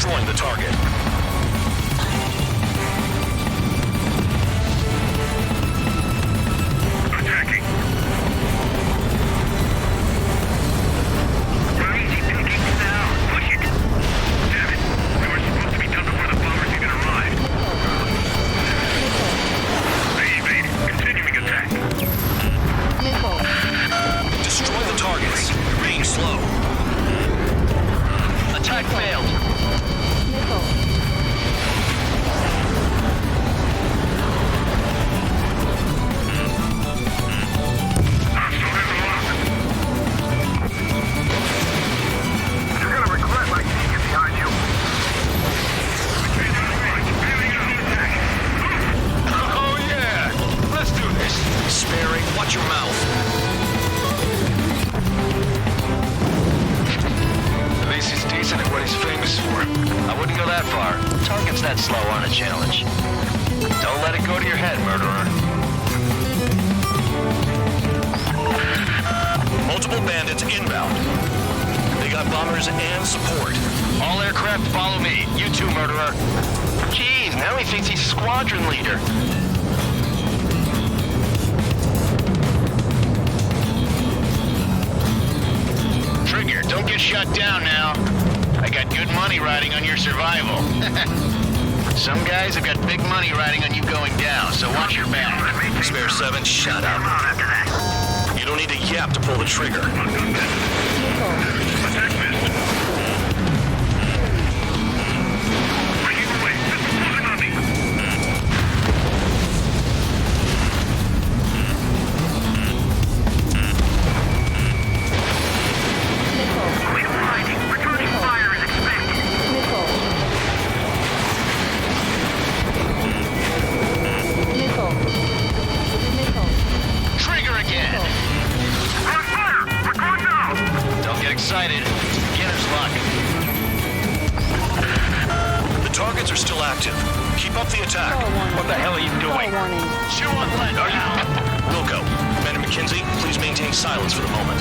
destroying the target. Attacking. We're easy pickings now. Push it. Damn it. We were supposed to be done before the bombers even arrived. They evaded. Continuing attack. Destroy the targets. Being slow. Attack failed. You're gonna regret my sneaking behind you. Oh yeah! Let's do this. Sparing, watch your mouth. At least he's decent at what he's famous for. I wouldn't go that far. Target's that slow on a challenge. Don't let it go to your head, murderer. Multiple bandits inbound. They got bombers and support. All aircraft follow me. You too, murderer. Jeez, now he thinks he's squadron leader. Trigger, don't get shut down now. I got good money riding on your survival. Some guys have got big money riding on you going down, so watch your back. Spare 7, shut up. You don't need a yap to pull the trigger. Trigger again! Don't get excited. Beginner's luck. The targets are still active. Keep up the attack. What the hell are you doing? Chew on lead now! Wilco, Commander McKenzie, please maintain silence for the moment.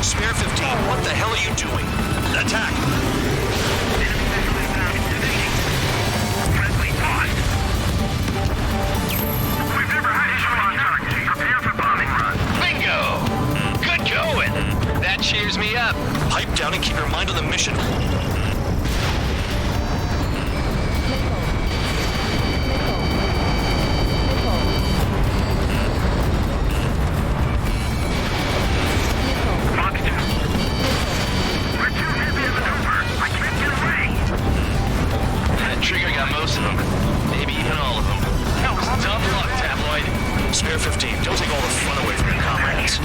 Spare 15, what the hell are you doing? Attack! We've never had issue on target. Prepare for bombing run. Bingo! Good going! That cheers me up. Pipe down and keep your mind on the mission. Trigger got most of them. Maybe even all of them. That was tough luck, Tabloid. Spare 15. Don't take all the fun away from your comrades.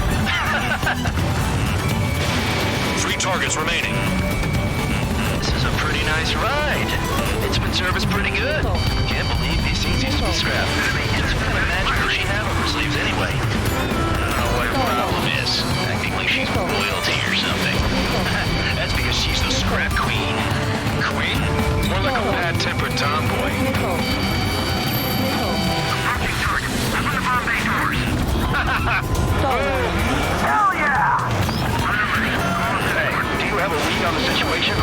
3 targets remaining. This is a pretty nice ride. It's been serviced pretty good. Can't believe these things used to be scrapped. It's kind of magic what she had on her sleeves anyway. I don't know what her problem is. Acting like she's royalty or something. That's because she's the scrap queen. Queen? More like a bad-tempered tomboy. Approaching target. Open the bomb bay doors. Hell yeah! Hey, do you have a read on the situation?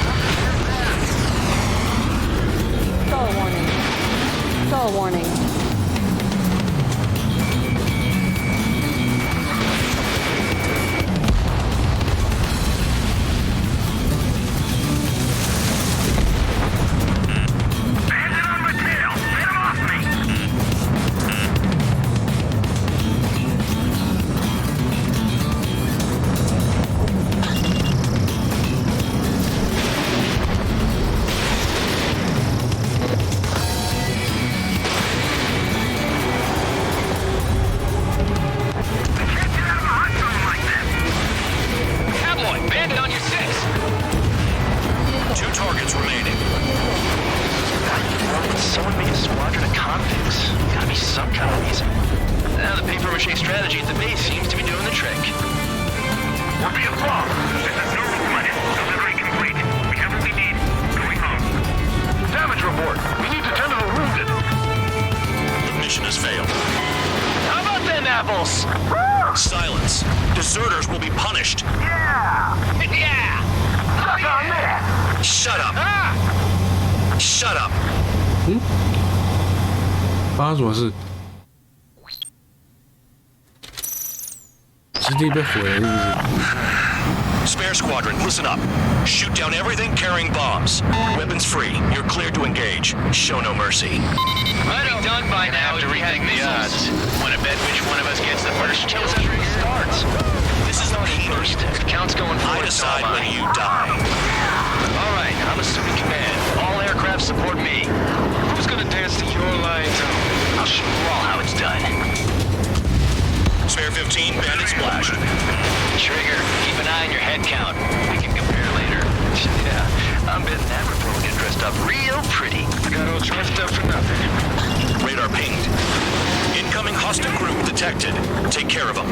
Stall warning. Stall warning. Ricochet strategy at the base seems to be doing the trick. We're being blocked. This is no limit. Delivery complete. We have what we need. Going home. Damage report. We need to tend to the wounded. The mission has failed. How about them apples? Silence. Deserters will be punished. Yeah! Yeah! Suck on that! Shut up. Shut up. 发生什么事？基地被毁了，是不是？ Spare squadron, listen up. Shoot down everything carrying bombs. Weapons free. You're cleared to engage. Show no mercy. Might be done by now to rethink the odds. Want to bet which one of us gets the first kill streak starts? This is not First, count's going I forward. decide when you die. All right, I'm assuming command. All aircraft support me. Who's gonna dance to your lines? I'll show you all how it's done. Spare 15, bandit splashed. Trigger, keep an eye on your head count. We can compare later. Yeah, I'm betting that we're going to get dressed up real pretty. I got all dressed up for nothing. Radar pinged. Incoming hostile group detected. Take care of them.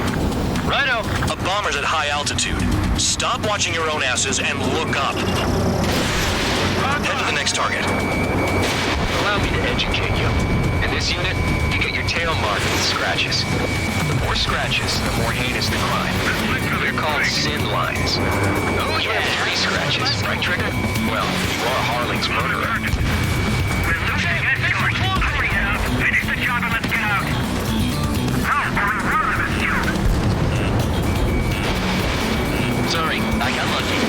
Righto. A bomber's at high altitude. Stop watching your own asses and look up. Head to the next target. Allow me to educate you. In this unit, you get your tail marked with scratches. The more scratches, the more heinous the crime. They're called sin lines. Oh, you have 3 scratches, right, Trigger? Well, you are Harling's murderer. We're losing it. Finish the job and let's get out. How are we running this job? Sorry, I got lucky.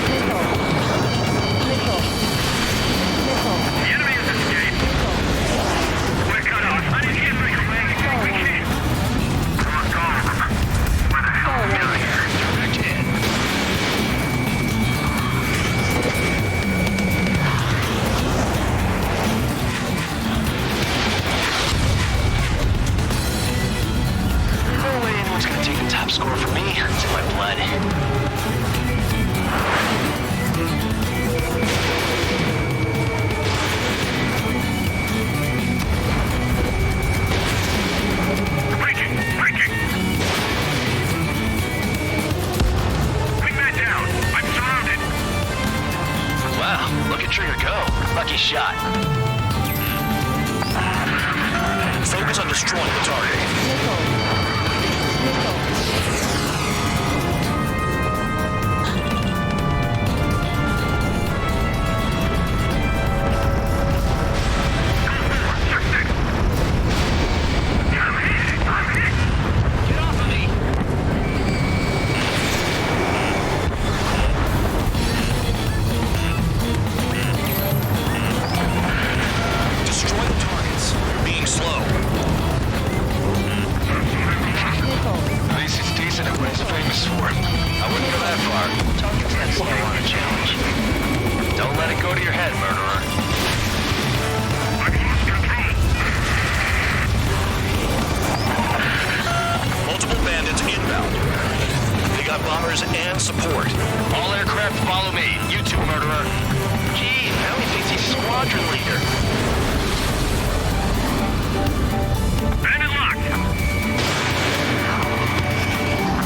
The enemy has escaped. We're cut off. I need to get back away. We can't. Come on, call them. Where the hell are we doing here? Back to head. No way anyone's gonna take the top score from me. It's in my blood. Breaking! Wingman down! I'm surrounded! Wow, look at Trigger go. Lucky shot. Focus on destroying the target. Get off of me! Destroy the targets. You're being slow. This is decent at what he's famous for. I wouldn't go that far. Target's that slow on a challenge. Don't let it go to your head, murderer. Multiple bandits inbound. They got bombers and support. All aircraft follow me. You too, murderer. Gee, now he thinks he's squadron leader. Bandit locked!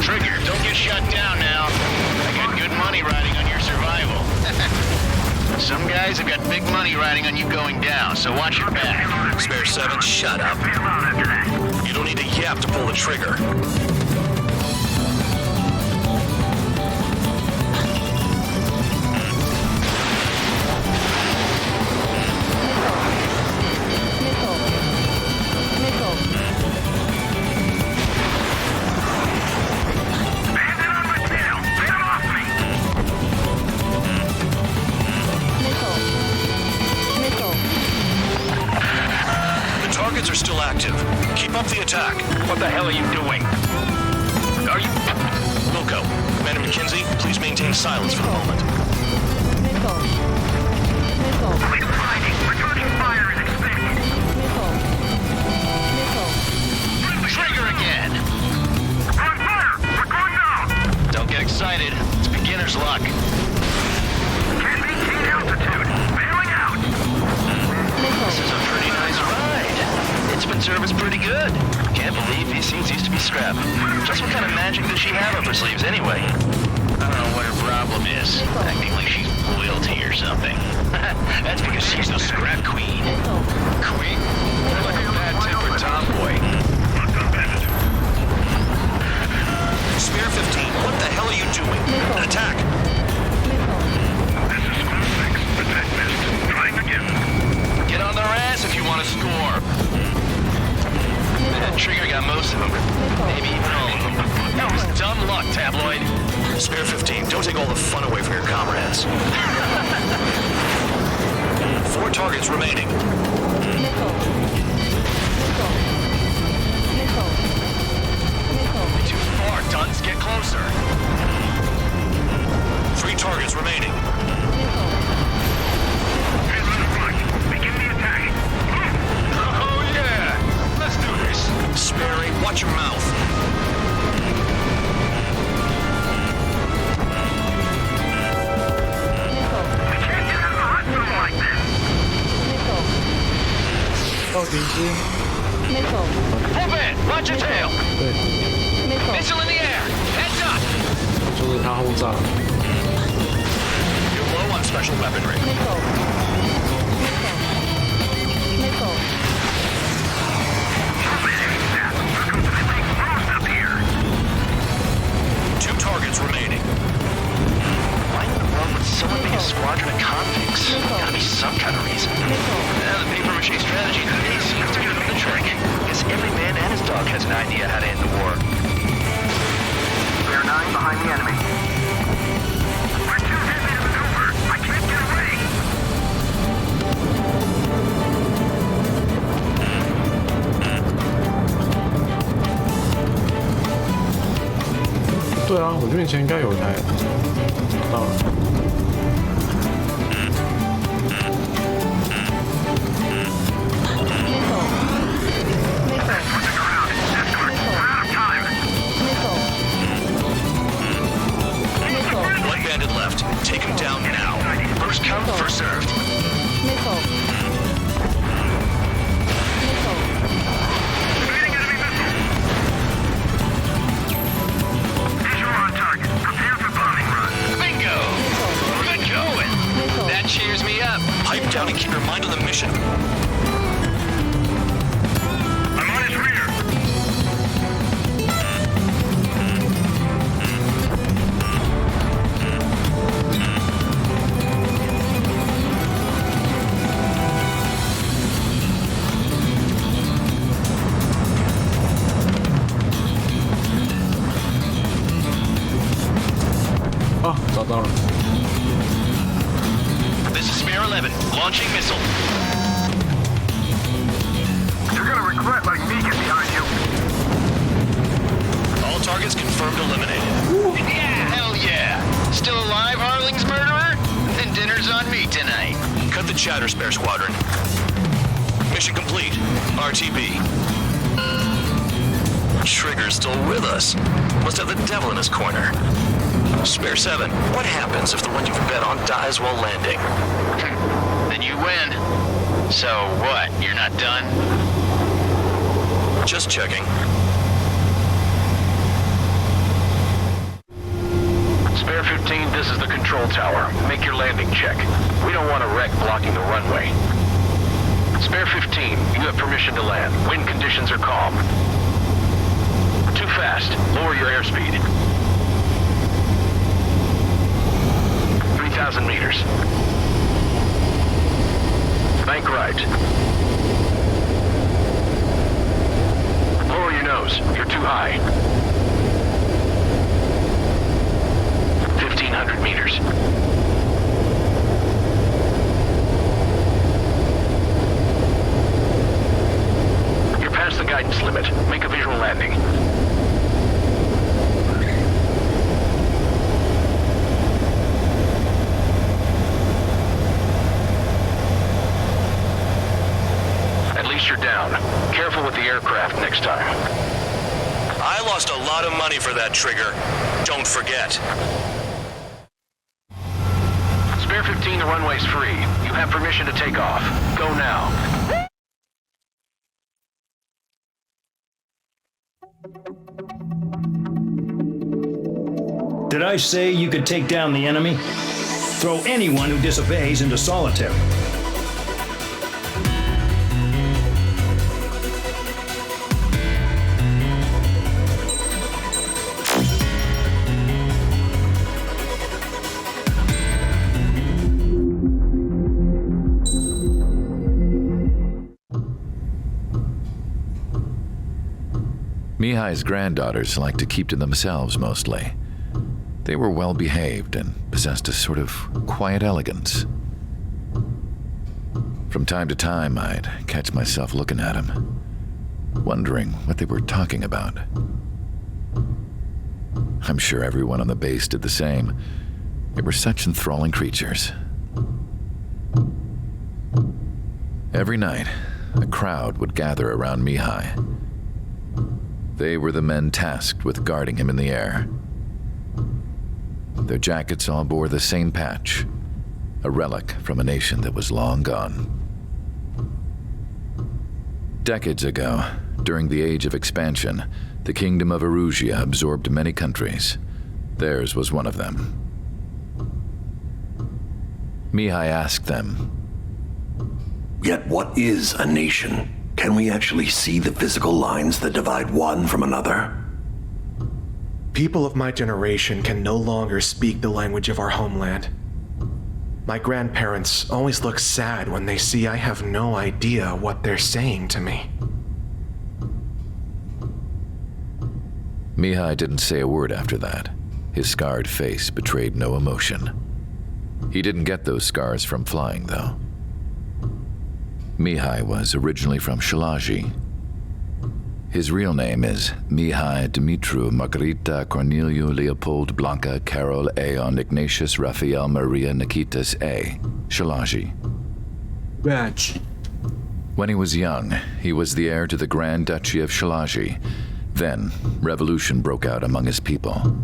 Trigger, don't get shut down now. I got good money riding on your survival. Some guys have got big money riding on you going down, so watch your back. Spare 7, shut up. You don't need to yap to pull the trigger. The targets are still active. Keep up the attack. What the hell are you doing? Are you... Wilco, Commander McKenzie, please maintain silence for the moment. Returning fire is expected. Trigger again! On fire! We're going down! Don't get excited. It's beginner's luck. Can maintain altitude. Bailing out. This is a pretty nice ride. It's been serviced pretty good. Good. Can't believe these scenes used to be scrap. Just what kind of magic does she have up her sleeves anyway? I don't know what her problem is. Acting like she's royalty or something. That's because she's the scrap queen. Queen? You're like a bad-tempered tomboy. Spear 15, what the hell are you doing? Attack! This is Squad 6. Attack missed. Trying again. Get on their ass if you want to score. That trigger got most of them. Maybe even all of them. That was dumb luck, Tabloid. Spare 15, don't take all the fun away from your comrades. 4 targets remaining. Too far, Duns. Get closer. 3 targets remaining. Begin the attack. Oh, yeah. Let's do this. Sperry, watch your mouth. We can't get out of the hospital like this. 到底是 Headband, watch your tail. 对， Missile in the air. Heads up. 就是他轰炸。 You're low on special weaponry. We're completely exposed up here. 2 targets remaining. Why in the world would someone make a squadron of convicts? Gotta be some kind of reason. The paper-mache strategy these days seems to be the trick. Guess every man and his dog has an idea how to end the war. We are 9 behind the enemy. We're too heavy to maneuver. I can't get away. "对啊，我面前应该有一台。到了。One bandit left. Take him down now. First come, first served. Visual on target. Prepare for bombing run. Bingo! Good going. That cheers me up. Pipe down and keep your mind on the mission. I'm on his rear. "啊，找到了。 This is Spear 11, launching missile. You're gonna regret letting me get behind you. All targets confirmed eliminated. Yeah, hell yeah. Still alive, Harling's murderer? Then dinner's on me tonight. Cut the chatter, Spare Squadron. Mission complete. RTB. Trigger's still with us. Must have the devil in his corner. Spare 7, what happens if the one you've bet on dies while landing? Then you win. So what, you're not done? Just checking. Spare 15, this is the control tower. Make your landing check. We don't want a wreck blocking the runway. Spare 15, you have permission to land. Wind conditions are calm. Too fast. Lower your airspeed. 3,000 meters. Bank right. Lower your nose. You're too high. 1,500 meters. You're past the guidance limit. Make a visual landing. At least you're down. Careful with the aircraft next time. I lost a lot of money for that trigger. Don't forget. Spare 15, the runway's free. You have permission to take off. Go now. Did I say you could take down the enemy? Throw anyone who disobeys into solitary. Mihai's granddaughters liked to keep to themselves mostly. They were well behaved and possessed a sort of quiet elegance. From time to time, I'd catch myself looking at them, wondering what they were talking about. I'm sure everyone on the base did the same. They were such enthralling creatures. Every night, a crowd would gather around Mihai. They were the men tasked with guarding him in the air. Their jackets all bore the same patch, a relic from a nation that was long gone. Decades ago, during the Age of Expansion, the Kingdom of Erusia absorbed many countries. Theirs was one of them. Mihai asked them, "Yet what is a nation? Can we actually see the physical lines that divide one from another?" People of my generation can no longer speak the language of our homeland. My grandparents always look sad when they see I have no idea what they're saying to me. Mihai didn't say a word after that. His scarred face betrayed no emotion. He didn't get those scars from flying, though. Mihai was originally from Shalaji. His real name is Mihai Dumitru Margarita Corneliu Leopold Blanca Carol Aeon Ignatius Raphael Maria Nikitas A. Shalaji. Batch. When he was young, he was the heir to the Grand Duchy of Shalaji. Then, revolution broke out among his people.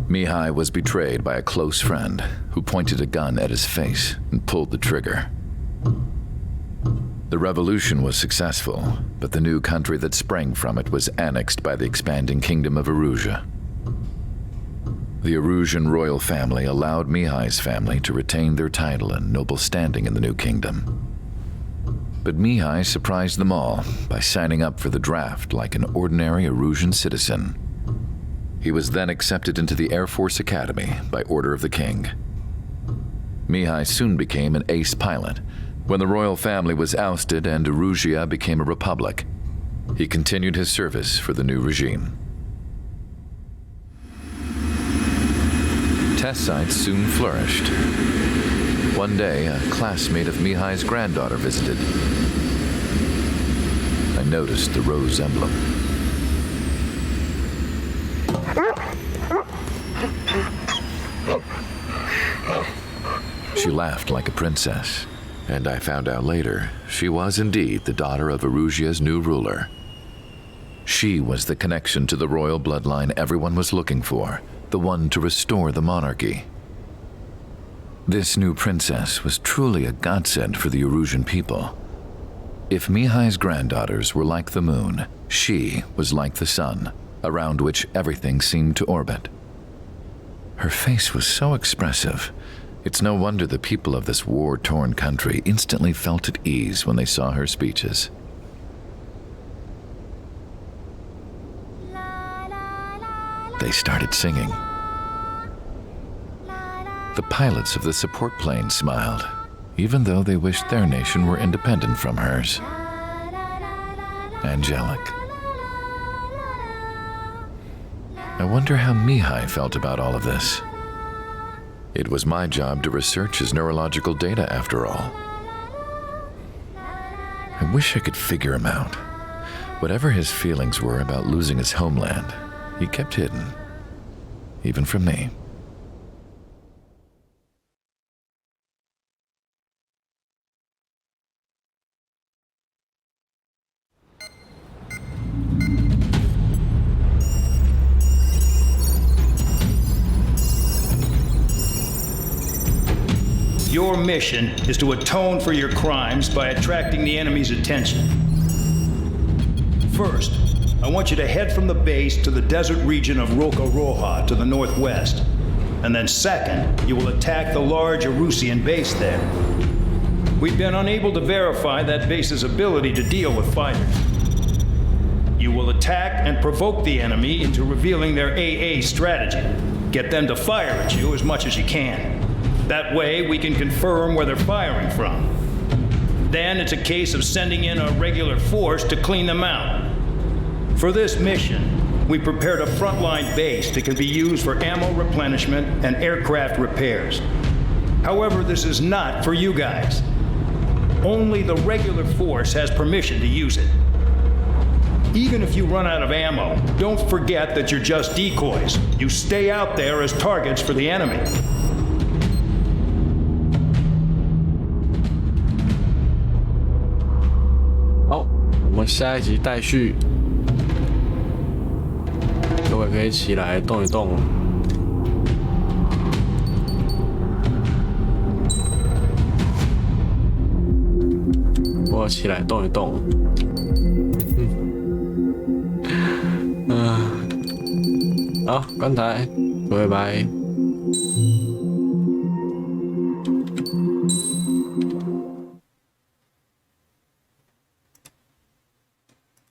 Mihai was betrayed by a close friend who pointed a gun at his face and pulled the trigger. The revolution was successful, but the new country that sprang from it was annexed by the expanding Kingdom of Erusia. The Erusian royal family allowed Mihai's family to retain their title and noble standing in the new kingdom. But Mihai surprised them all by signing up for the draft like an ordinary Erusian citizen. He was then accepted into the Air Force Academy by order of the king. Mihai soon became an ace pilot. When the royal family was ousted and Erusia became a republic, he continued his service for the new regime. Test sites soon flourished. One day, a classmate of Mihai's granddaughter visited. I noticed the rose emblem. She laughed like a princess. And I found out later, she was indeed the daughter of Erusia's new ruler. She was the connection to the royal bloodline everyone was looking for, the one to restore the monarchy. This new princess was truly a godsend for the Erusian people. If Mihai's granddaughters were like the moon, she was like the sun, around which everything seemed to orbit. Her face was so expressive. It's no wonder the people of this war-torn country instantly felt at ease when they saw her speeches. They started singing. The pilots of the support plane smiled, even though they wished their nation were independent from hers. Angelic. I wonder how Mihai felt about all of this. It was my job to research his neurological data, after all. I wish I could figure him out. Whatever his feelings were about losing his homeland, he kept hidden, even from me. Your mission is to atone for your crimes by attracting the enemy's attention. First, I want you to head from the base to the desert region of Roca-Roja to the northwest. And then second, you will attack the large Erusian base there. We've been unable to verify that base's ability to deal with fighters. You will attack and provoke the enemy into revealing their AA strategy. Get them to fire at you as much as you can. That way, we can confirm where they're firing from. Then it's a case of sending in a regular force to clean them out. For this mission, we prepared a frontline base that can be used for ammo replenishment and aircraft repairs. However, this is not for you guys. Only the regular force has permission to use it. Even if you run out of ammo, don't forget that you're just decoys. You stay out there as targets for the enemy. 好，我们下一集待续。各位可以起来动一动。我起来动一动。好，关台，各位拜。